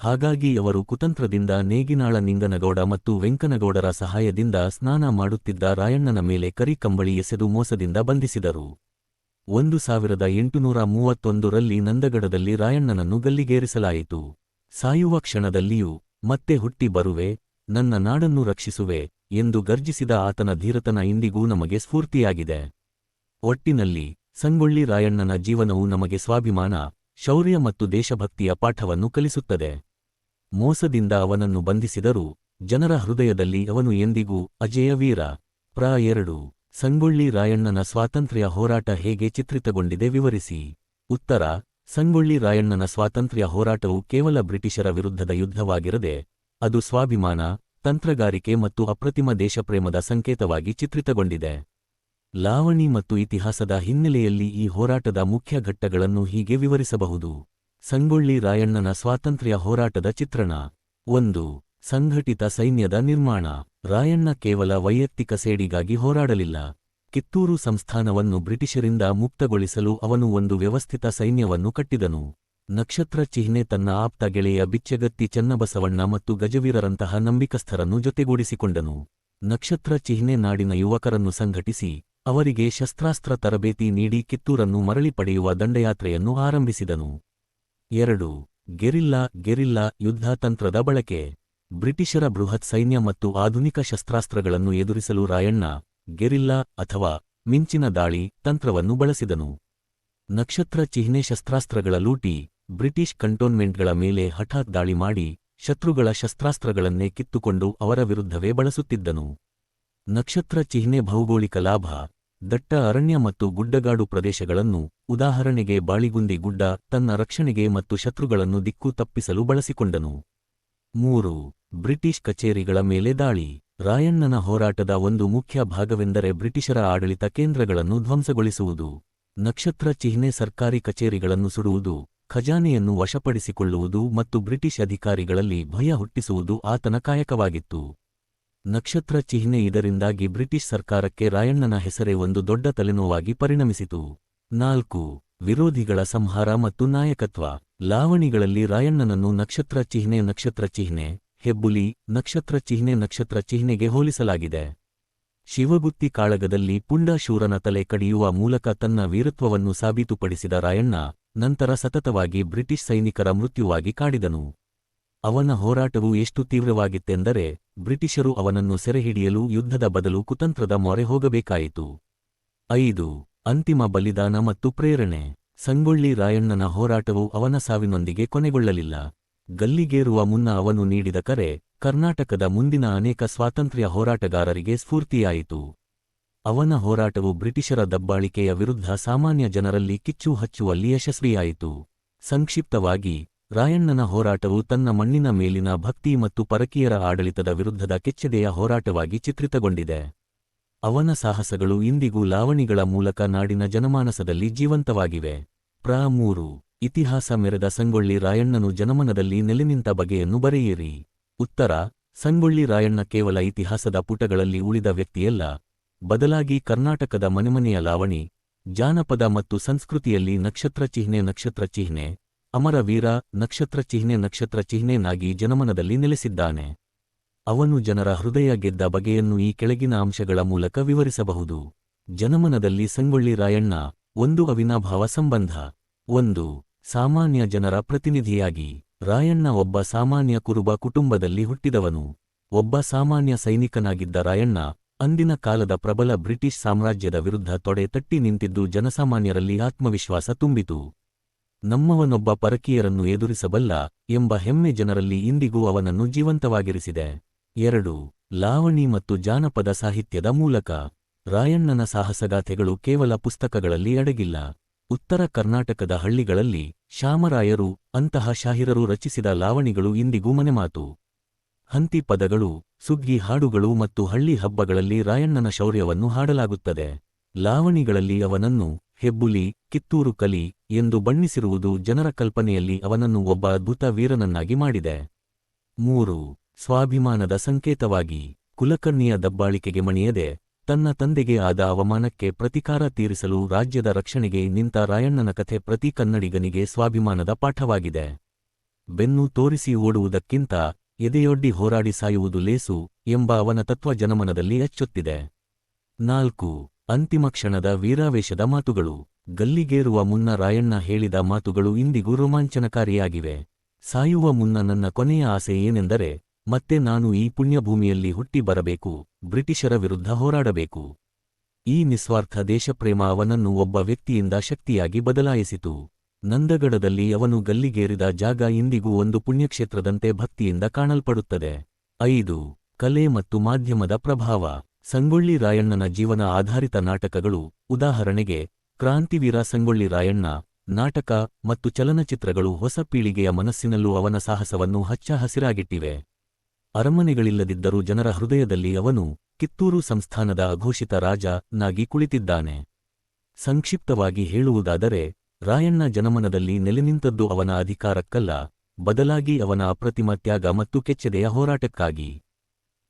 ಹಾಗಾಗಿ ಅವರು ಕುತಂತ್ರದಿಂದ ನೇಗಿನಾಳ ನಿಂಗನಗೌಡ ಮತ್ತು ವೆಂಕನಗೌಡರ ಸಹಾಯದಿಂದ ಸ್ನಾನ ಮಾಡುತ್ತಿದ್ದ ರಾಯಣ್ಣನ ಮೇಲೆ ಕರಿ ಕಂಬಳಿ ಎಸೆದು ಮೋಸದಿಂದ ಬಂಧಿಸಿದರು. 1831ರಲ್ಲಿ ನಂದಗಡದಲ್ಲಿ ರಾಯಣ್ಣನನ್ನು ಗಲ್ಲಿಗೇರಿಸಲಾಯಿತು. ಸಾಯುವ ಕ್ಷಣದಲ್ಲಿಯೂ ಮತ್ತೆ ಹುಟ್ಟಿ ಬರುವೆ, ನನ್ನ ನಾಡನ್ನು ರಕ್ಷಿಸುವೆ ಎಂದು ಗರ್ಜಿಸಿದ ಆತನ ಧೀರತನ ಇಂದಿಗೂ ನಮಗೆ ಸ್ಫೂರ್ತಿಯಾಗಿದೆ. ಒಟ್ಟಿನಲ್ಲಿ ಸಂಗೊಳ್ಳಿ ರಾಯಣ್ಣನ ಜೀವನವು ನಮಗೆ ಸ್ವಾಭಿಮಾನ, ಶೌರ್ಯ ಮತ್ತು ದೇಶಭಕ್ತಿಯ ಪಾಠವನ್ನು ಕಲಿಸುತ್ತದೆ. ಮೋಸದಿಂದ ಅವನನ್ನು ಬಂಧಿಸಿದರೂ ಜನರ ಹೃದಯದಲ್ಲಿ ಅವನು ಎಂದಿಗೂ ಅಜೇಯ ವೀರ. ಪ್ರ 2. ಸಂಗೊಳ್ಳಿ ರಾಯಣ್ಣನ ಸ್ವಾತಂತ್ರ್ಯ ಹೋರಾಟ ಹೇಗೆ ಚಿತ್ರಿತಗೊಂಡಿದೆ ವಿವರಿಸಿ. ಉತ್ತರ: ಸಂಗೊಳ್ಳಿ ರಾಯಣ್ಣನ ಸ್ವಾತಂತ್ರ್ಯ ಹೋರಾಟವು ಕೇವಲ ಬ್ರಿಟಿಷರ ವಿರುದ್ಧದ ಯುದ್ಧವಾಗಿರದೆ, ಅದು ಸ್ವಾಭಿಮಾನ, ತಂತ್ರಗಾರಿಕೆ ಮತ್ತು ಅಪ್ರತಿಮ ದೇಶಪ್ರೇಮದ ಸಂಕೇತವಾಗಿ ಚಿತ್ರಿತಗೊಂಡಿದೆ. ಲಾವಣಿ ಮತ್ತು ಇತಿಹಾಸದ ಹಿನ್ನೆಲೆಯಲ್ಲಿ ಈ ಹೋರಾಟದ ಮುಖ್ಯ ಘಟ್ಟಗಳನ್ನು ಹೀಗೆ ವಿವರಿಸಬಹುದು. ಸಂಗೊಳ್ಳಿ ರಾಯಣ್ಣನ ಸ್ವಾತಂತ್ರ್ಯ ಹೋರಾಟದ ಚಿತ್ರಣ. 1. ಸಂಘಟಿತ ಸೈನ್ಯದ ನಿರ್ಮಾಣ. ರಾಯಣ್ಣ ಕೇವಲ ವೈಯಕ್ತಿಕ ಸೇಡಿಗಾಗಿ ಹೋರಾಡಲಿಲ್ಲ. ಕಿತ್ತೂರು ಸಂಸ್ಥಾನವನ್ನು ಬ್ರಿಟಿಷರಿಂದ ಮುಕ್ತಗೊಳಿಸಲು ಅವನು ಒಂದು ವ್ಯವಸ್ಥಿತ ಸೈನ್ಯವನ್ನು ಕಟ್ಟಿದನು. ನಕ್ಷತ್ರ ಚಿಹ್ನೆ ತನ್ನ ಆಪ್ತ ಗೆಳೆಯ ಬಿಚ್ಚಗತ್ತಿ ಚನ್ನಬಸವಣ್ಣ ಮತ್ತು ಗಜವೀರರಂತಹ ನಂಬಿಕಸ್ಥರನ್ನು ಜೊತೆಗೂಡಿಸಿಕೊಂಡನು. ನಕ್ಷತ್ರ ಚಿಹ್ನೆ ನಾಡಿನ ಯುವಕರನ್ನು ಸಂಘಟಿಸಿ ಅವರಿಗೆ ಶಸ್ತ್ರಾಸ್ತ್ರ ತರಬೇತಿ ನೀಡಿ ಕಿತ್ತೂರನ್ನು ಮರಳಿ ಪಡೆಯುವ ದಂಡಯಾತ್ರೆಯನ್ನು ಆರಂಭಿಸಿದನು. 2. ಗೆರಿಲ್ಲಾ ಯುದ್ಧ ತಂತ್ರದ ಬಳಕೆ. ಬ್ರಿಟಿಷರ ಬೃಹತ್ ಸೈನ್ಯ ಮತ್ತು ಆಧುನಿಕ ಶಸ್ತ್ರಾಸ್ತ್ರಗಳನ್ನು ಎದುರಿಸಲು ರಾಯಣ್ಣ ಗೆರಿಲ್ಲಾ ಅಥವಾ ಮಿಂಚಿನ ದಾಳಿ ತಂತ್ರವನ್ನು ಬಳಸಿದನು. ನಕ್ಷತ್ರ ಚಿಹ್ನೆ ಶಸ್ತ್ರಾಸ್ತ್ರಗಳ ಲೂಟಿ, ಬ್ರಿಟಿಷ್ ಕಂಟೋನ್ಮೆಂಟ್ಗಳ ಮೇಲೆ ಹಠಾತ್ ದಾಳಿ ಮಾಡಿ ಶತ್ರುಗಳ ಶಸ್ತ್ರಾಸ್ತ್ರಗಳನ್ನೇ ಕಿತ್ತುಕೊಂಡು ಅವರ ವಿರುದ್ಧವೇ ಬಳಸುತ್ತಿದ್ದನು. ನಕ್ಷತ್ರ ಚಿಹ್ನೆ ಭೌಗೋಳಿಕ ಲಾಭ, ದಟ್ಟ ಅರಣ್ಯ ಮತ್ತು ಗುಡ್ಡಗಾಡು ಪ್ರದೇಶಗಳನ್ನು, ಉದಾಹರಣೆಗೆ ಬಾಳಿಗುಂದಿ ಗುಡ್ಡ, ತನ್ನ ರಕ್ಷಣೆಗೆ ಮತ್ತು ಶತ್ರುಗಳನ್ನು ದಿಕ್ಕು ತಪ್ಪಿಸಲು ಬಳಸಿಕೊಂಡನು. 3. ಬ್ರಿಟಿಷ್ ಕಚೇರಿಗಳ ಮೇಲೆ ದಾಳಿ. ರಾಯಣ್ಣನ ಹೋರಾಟದ ಒಂದು ಮುಖ್ಯ ಭಾಗವೆಂದರೆ ಬ್ರಿಟಿಷರ ಆಡಳಿತ ಕೇಂದ್ರಗಳನ್ನು ಧ್ವಂಸಗೊಳಿಸುವುದು. ನಕ್ಷತ್ರ ಚಿಹ್ನೆ ಸರ್ಕಾರಿ ಕಚೇರಿಗಳನ್ನು ಸುಡುವುದು, ಖಜಾನೆಯನ್ನು ವಶಪಡಿಸಿಕೊಳ್ಳುವುದು ಮತ್ತು ಬ್ರಿಟಿಷ್ ಅಧಿಕಾರಿಗಳಲ್ಲಿ ಭಯ ಹುಟ್ಟಿಸುವುದು ಆತನ ಕಾಯಕವಾಗಿತ್ತು. ನಕ್ಷತ್ರ ಚಿಹ್ನೆ ಇದರಿಂದಾಗಿ ಬ್ರಿಟಿಷ್ ಸರ್ಕಾರಕ್ಕೆ ರಾಯಣ್ಣನ ಹೆಸರೇ ಒಂದು ದೊಡ್ಡ ತಲೆನೋವಾಗಿ ಪರಿಣಮಿಸಿತು. 4. ವಿರೋಧಿಗಳ ಸಂಹಾರ ಮತ್ತು ನಾಯಕತ್ವ. ಲಾವಣಿಗಳಲ್ಲಿ ರಾಯಣ್ಣನನ್ನು ನಕ್ಷತ್ರ ಚಿಹ್ನೆ ಹೆಬ್ಬುಲಿ ನಕ್ಷತ್ರ ಚಿಹ್ನೆಗೆ ಹೋಲಿಸಲಾಗಿದೆ. ಶಿವಗುತ್ತಿ ಕಾಳಗದಲ್ಲಿ ಪುಂಡಾಶೂರನ ತಲೆ ಕಡಿಯುವ ಮೂಲಕ ತನ್ನ ವೀರತ್ವವನ್ನು ಸಾಬೀತುಪಡಿಸಿದ ರಾಯಣ್ಣ ನಂತರ ಸತತವಾಗಿ ಬ್ರಿಟಿಷ್ ಸೈನಿಕರ ಮೃತ್ಯುವಾಗಿ ಕಾಡಿದನು. ಅವನ ಹೋರಾಟವು ಎಷ್ಟು ತೀವ್ರವಾಗಿತ್ತೆಂದರೆ ಬ್ರಿಟಿಷರು ಅವನನ್ನು ಸೆರೆಹಿಡಿಯಲು ಯುದ್ಧದ ಬದಲು ಕುತಂತ್ರದ ಮೊರೆ ಹೋಗಬೇಕಾಯಿತು. 5. ಅಂತಿಮ ಬಲಿದಾನ ಮತ್ತು ಪ್ರೇರಣೆ. ಸಂಗೊಳ್ಳಿ ರಾಯಣ್ಣನ ಹೋರಾಟವು ಅವನ ಸಾವಿನೊಂದಿಗೆ ಕೊನೆಗೊಳ್ಳಲಿಲ್ಲ. ಗಲ್ಲಿಗೇರುವ ಮುನ್ನ ಅವನು ನೀಡಿದ ಕರೆ ಕರ್ನಾಟಕದ ಮುಂದಿನ ಅನೇಕ ಸ್ವಾತಂತ್ರ್ಯ ಹೋರಾಟಗಾರರಿಗೆ ಸ್ಫೂರ್ತಿಯಾಯಿತು. ಅವನ ಹೋರಾಟವು ಬ್ರಿಟಿಷರ ದಬ್ಬಾಳಿಕೆಯ ವಿರುದ್ಧ ಸಾಮಾನ್ಯ ಜನರಲ್ಲಿ ಕಿಚ್ಚು ಹಚ್ಚುವಲ್ಲಿ ಯಶಸ್ವಿಯಾಯಿತು. ಸಂಕ್ಷಿಪ್ತವಾಗಿ, ರಾಯಣ್ಣನ ಹೋರಾಟವು ತನ್ನ ಮಣ್ಣಿನ ಮೇಲಿನ ಭಕ್ತಿ ಮತ್ತು ಪರಕೀಯರ ಆಡಳಿತದ ವಿರುದ್ಧದ ಕೆಚ್ಚೆದೆಯ ಹೋರಾಟವಾಗಿ ಚಿತ್ರಿತಗೊಂಡಿದೆ. ಅವನ ಸಾಹಸಗಳು ಇಂದಿಗೂ ಲಾವಣಿಗಳ ಮೂಲಕ ನಾಡಿನ ಜನಮಾನಸದಲ್ಲಿ ಜೀವಂತವಾಗಿವೆ. 3. ಇತಿಹಾಸ ಮೆರೆದ ಸಂಗೊಳ್ಳಿ ರಾಯಣ್ಣನು ಜನಮನದಲ್ಲಿ ನೆಲೆನಿಂತ ಬಗೆಯನ್ನು ಬರೆಯಿರಿ. ಉತ್ತರ: ಸಂಗೊಳ್ಳಿ ರಾಯಣ್ಣ ಕೇವಲ ಇತಿಹಾಸದ ಪುಟಗಳಲ್ಲಿ ಉಳಿದ ವ್ಯಕ್ತಿಯಲ್ಲ, ಬದಲಾಗಿ ಕರ್ನಾಟಕದ ಮನೆಮನೆಯ ಲಾವಣಿ, ಜಾನಪದ ಮತ್ತು ಸಂಸ್ಕೃತಿಯಲ್ಲಿ ನಕ್ಷತ್ರ ಚಿಹ್ನೆ ಅಮರ ವೀರ ನಕ್ಷತ್ರ ಚಿಹ್ನೆನಾಗಿ ಜನಮನದಲ್ಲಿ ನೆಲೆಸಿದ್ದಾನೆ. ಅವನು ಜನರ ಹೃದಯ ಗೆದ್ದ ಬಗೆಯನ್ನು ಈ ಕೆಳಗಿನ ಅಂಶಗಳ ಮೂಲಕ ವಿವರಿಸಬಹುದು. ಜನಮನದಲ್ಲಿ ಸಂಗೊಳ್ಳಿ ರಾಯಣ್ಣ ಒಂದು ಅವಿನಾಭಾವ ಸಂಬಂಧ. 1. ಸಾಮಾನ್ಯ ಜನರ ಪ್ರತಿನಿಧಿಯಾಗಿ. ರಾಯಣ್ಣ ಒಬ್ಬ ಸಾಮಾನ್ಯ ಕುರುಬ ಕುಟುಂಬದಲ್ಲಿ ಹುಟ್ಟಿದವನು. ಒಬ್ಬ ಸಾಮಾನ್ಯ ಸೈನಿಕನಾಗಿದ್ದ ರಾಯಣ್ಣ ಅಂದಿನ ಕಾಲದ ಪ್ರಬಲ ಬ್ರಿಟಿಷ್ ಸಾಮ್ರಾಜ್ಯದ ವಿರುದ್ಧ ತೊಡೆ ತಟ್ಟಿ ನಿಂತಿದ್ದು ಜನಸಾಮಾನ್ಯರಲ್ಲಿ ಆತ್ಮವಿಶ್ವಾಸ ತುಂಬಿತು. ನಮ್ಮವನೊಬ್ಬ ಪರಕೀಯರನ್ನು ಎದುರಿಸಬಲ್ಲ ಎಂಬ ಹೆಮ್ಮೆ ಜನರಲ್ಲಿ ಇಂದಿಗೂ ಅವನನ್ನು ಜೀವಂತವಾಗಿರಿಸಿದೆ. 2. ಲಾವಣಿ ಮತ್ತು ಜಾನಪದ ಸಾಹಿತ್ಯದ ಮೂಲಕ. ರಾಯಣ್ಣನ ಸಾಹಸಗಾಥೆಗಳು ಕೇವಲ ಪುಸ್ತಕಗಳಲ್ಲಿ ಅಡಗಿಲ್ಲ. ಉತ್ತರ ಕರ್ನಾಟಕದ ಹಳ್ಳಿಗಳಲ್ಲಿ ಶಾಮರಾಯರು ಅಂತಹ ಶಾಹಿರರು ರಚಿಸಿದ ಲಾವಣಿಗಳು ಇಂದಿಗೂ ಮನೆಮಾತು. ಹಂತಿ ಪದಗಳು, ಸುಗ್ಗಿ ಹಾಡುಗಳು ಮತ್ತು ಹಳ್ಳಿ ಹಬ್ಬಗಳಲ್ಲಿ ರಾಯಣ್ಣನ ಶೌರ್ಯವನ್ನು ಹಾಡಲಾಗುತ್ತದೆ. ಲಾವಣಿಗಳಲ್ಲಿ ಅವನನ್ನು ಹೆಬ್ಬುಲಿ, ಕಿತ್ತೂರು ಕಲಿ ಎಂದು ಬಣ್ಣಿಸಿರುವುದು ಜನರ ಕಲ್ಪನೆಯಲ್ಲಿ ಅವನನ್ನು ಒಬ್ಬ ಅದ್ಭುತ ವೀರನನ್ನಾಗಿ ಮಾಡಿದೆ. 3. ಸ್ವಾಭಿಮಾನದ ಸಂಕೇತವಾಗಿ. ಕುಲಕರ್ಣಿಯ ದಬ್ಬಾಳಿಕೆಗೆ ಮಣಿಯದೆ ತನ್ನ ತಂದೆಗೆ ಆದ ಅವಮಾನಕ್ಕೆ ಪ್ರತಿಕಾರ ತೀರಿಸಲು ರಾಜ್ಯದ ರಕ್ಷಣೆಗೆ ನಿಂತ ರಾಯಣ್ಣನ ಕಥೆ ಪ್ರತಿ ಕನ್ನಡಿಗನಿಗೆ ಸ್ವಾಭಿಮಾನದ ಪಾಠವಾಗಿದೆ. ಬೆನ್ನು ತೋರಿಸಿ ಓಡುವುದಕ್ಕಿಂತ ಎದೆಯೊಡ್ಡಿ ಹೋರಾಡಿ ಸಾಯುವುದು ಲೇಸು ಎಂಬ ಅವನ ತತ್ವ ಜನಮನದಲ್ಲಿ ಅಚ್ಚೊತ್ತಿದೆ. 4. ಅಂತಿಮ ಕ್ಷಣದ ವೀರಾವೇಶದ ಮಾತುಗಳು. ಗಲ್ಲಿಗೇರುವ ಮುನ್ನ ರಾಯಣ್ಣ ಹೇಳಿದ ಮಾತುಗಳು ಇಂದಿಗೂ ರೋಮಾಂಚನಕಾರಿಯಾಗಿವೆ. ಸಾಯುವ ಮುನ್ನ ನನ್ನ ಕೊನೆಯ ಆಸೆ ಏನೆಂದರೆ ಮತ್ತೆ ನಾನು ಈ ಪುಣ್ಯಭೂಮಿಯಲ್ಲಿ ಹುಟ್ಟಿ ಬರಬೇಕು, ಬ್ರಿಟಿಷರ ವಿರುದ್ಧ ಹೋರಾಡಬೇಕು. ಈ ನಿಸ್ವಾರ್ಥ ದೇಶಪ್ರೇಮ ಅವನನ್ನು ಒಬ್ಬ ವ್ಯಕ್ತಿಯಿಂದ ಶಕ್ತಿಯಾಗಿ ಬದಲಾಯಿಸಿತು. ನಂದಗಡದಲ್ಲಿ ಅವನು ಗಲ್ಲಿಗೇರಿದ ಜಾಗ ಇಂದಿಗೂ ಒಂದು ಪುಣ್ಯಕ್ಷೇತ್ರದಂತೆ ಭಕ್ತಿಯಿಂದ ಕಾಣಲ್ಪಡುತ್ತದೆ. 5. ಕಲೆ ಮತ್ತು ಮಾಧ್ಯಮದ ಪ್ರಭಾವ. ಸಂಗೊಳ್ಳಿ ರಾಯಣ್ಣನ ಜೀವನ ಆಧಾರಿತ ನಾಟಕಗಳು, ಉದಾಹರಣೆಗೆ ಕ್ರಾಂತಿವೀರ ಸಂಗೊಳ್ಳಿ ರಾಯಣ್ಣ ನಾಟಕ ಮತ್ತು ಚಲನಚಿತ್ರಗಳು ಹೊಸ ಪೀಳಿಗೆಯ ಮನಸ್ಸಿನಲ್ಲೂ ಅವನ ಸಾಹಸವನ್ನು ಹಚ್ಚ ಹಸಿರಾಗಿಟ್ಟಿವೆ. ಅರಮನೆಗಳಿಲ್ಲದಿದ್ದರೂ ಜನರ ಹೃದಯದಲ್ಲಿ ಅವನು ಕಿತ್ತೂರು ಸಂಸ್ಥಾನದ ಅಘೋಷಿತ ರಾಜ ನಾಗಿ ಕುಳಿತಿದ್ದಾನೆ. ಸಂಕ್ಷಿಪ್ತವಾಗಿ ಹೇಳುವುದಾದರೆ, ರಾಯಣ್ಣ ಜನಮನದಲ್ಲಿ ನೆಲೆನಿಂತದ್ದು ಅವನ ಅಧಿಕಾರಕ್ಕಲ್ಲ, ಬದಲಾಗಿ ಅವನ ಅಪ್ರತಿಮ ತ್ಯಾಗ ಮತ್ತು ಕೆಚ್ಚೆದೆಯ ಹೋರಾಟಕ್ಕಾಗಿ.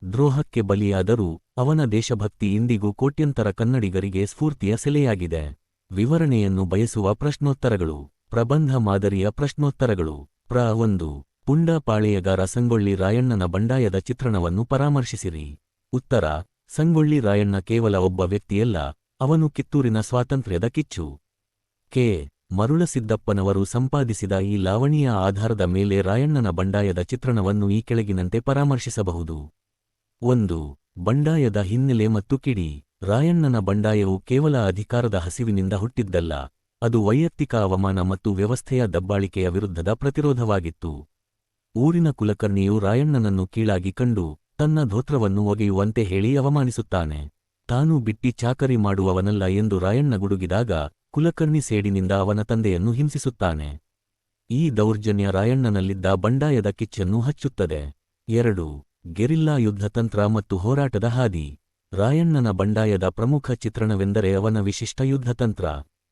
ದ್ರೋಹಕ್ಕೆ ಬಲಿಯಾದರೂ ಅವನ ದೇಶಭಕ್ತಿ ಇಂದಿಗೂ ಕೋಟ್ಯಂತರ ಕನ್ನಡಿಗರಿಗೆ ಸ್ಫೂರ್ತಿಯ ಸೆಲೆಯಾಗಿದೆ. ವಿವರಣೆಯನ್ನು ಬಯಸುವ ಪ್ರಶ್ನೋತ್ತರಗಳು. ಪ್ರಬಂಧ ಮಾದರಿಯ ಪ್ರಶ್ನೋತ್ತರಗಳು. 1. ಪುಂಡ ಪಾಳೆಯಗಾರ ಸಂಗೊಳ್ಳಿ ರಾಯಣ್ಣನ ಬಂಡಾಯದ ಚಿತ್ರಣವನ್ನು ಪರಾಮರ್ಶಿಸಿರಿ. ಉತ್ತರ: ಸಂಗೊಳ್ಳಿ ರಾಯಣ್ಣ ಕೇವಲ ಒಬ್ಬ ವ್ಯಕ್ತಿಯಲ್ಲ, ಅವನು ಕಿತ್ತೂರಿನ ಸ್ವಾತಂತ್ರ್ಯದ ಕಿಚ್ಚು. ಕೆ. ಮರುಳಸಿದ್ದಪ್ಪನವರು ಸಂಪಾದಿಸಿದ ಈ ಲಾವಣಿಯ ಆಧಾರದ ಮೇಲೆ ರಾಯಣ್ಣನ ಬಂಡಾಯದ ಚಿತ್ರಣವನ್ನು ಈ ಕೆಳಗಿನಂತೆ ಪರಾಮರ್ಶಿಸಬಹುದು. 1. ಬಂಡಾಯದ ಹಿನ್ನೆಲೆ ಮತ್ತು ಕಿಡಿ. ರಾಯಣ್ಣನ ಬಂಡಾಯವು ಕೇವಲ ಅಧಿಕಾರದ ಹಸಿವಿನಿಂದ ಹುಟ್ಟಿದ್ದಲ್ಲ, ಅದು ವೈಯಕ್ತಿಕ ಅವಮಾನ ಮತ್ತು ವ್ಯವಸ್ಥೆಯ ದಬ್ಬಾಳಿಕೆಯ ವಿರುದ್ಧದ ಪ್ರತಿರೋಧವಾಗಿತ್ತು. ಊರಿನ ಕುಲಕರ್ಣಿಯು ರಾಯಣ್ಣನನ್ನು ಕೀಳಾಗಿ ಕಂಡು ತನ್ನ ಧೋತ್ರವನ್ನು ಒಗೆಯುವಂತೆ ಹೇಳಿ ಅವಮಾನಿಸುತ್ತಾನೆ. ತಾನು ಬಿಟ್ಟಿ ಚಾಕರಿ ಮಾಡುವವನಲ್ಲ ಎಂದು ರಾಯಣ್ಣ ಗುಡುಗಿದಾಗ ಕುಲಕರ್ಣಿ ಸೇಡಿನಿಂದ ಅವನ ತಂದೆಯನ್ನು ಹಿಂಸಿಸುತ್ತಾನೆ. ಈ ದೌರ್ಜನ್ಯ ರಾಯಣ್ಣನಲ್ಲಿದ್ದ ಬಂಡಾಯದ ಕಿಚ್ಚನ್ನು ಹಚ್ಚುತ್ತದೆ. 2. ಗೆರಿಲ್ಲಾ ಯುದ್ಧತಂತ್ರ ಮತ್ತು ಹೋರಾಟದ ಹಾದಿ. ರಾಯಣ್ಣನ ಬಂಡಾಯದ ಪ್ರಮುಖ ಚಿತ್ರಣವೆಂದರೆ ಅವನ ವಿಶಿಷ್ಟ ಯುದ್ಧತಂತ್ರ.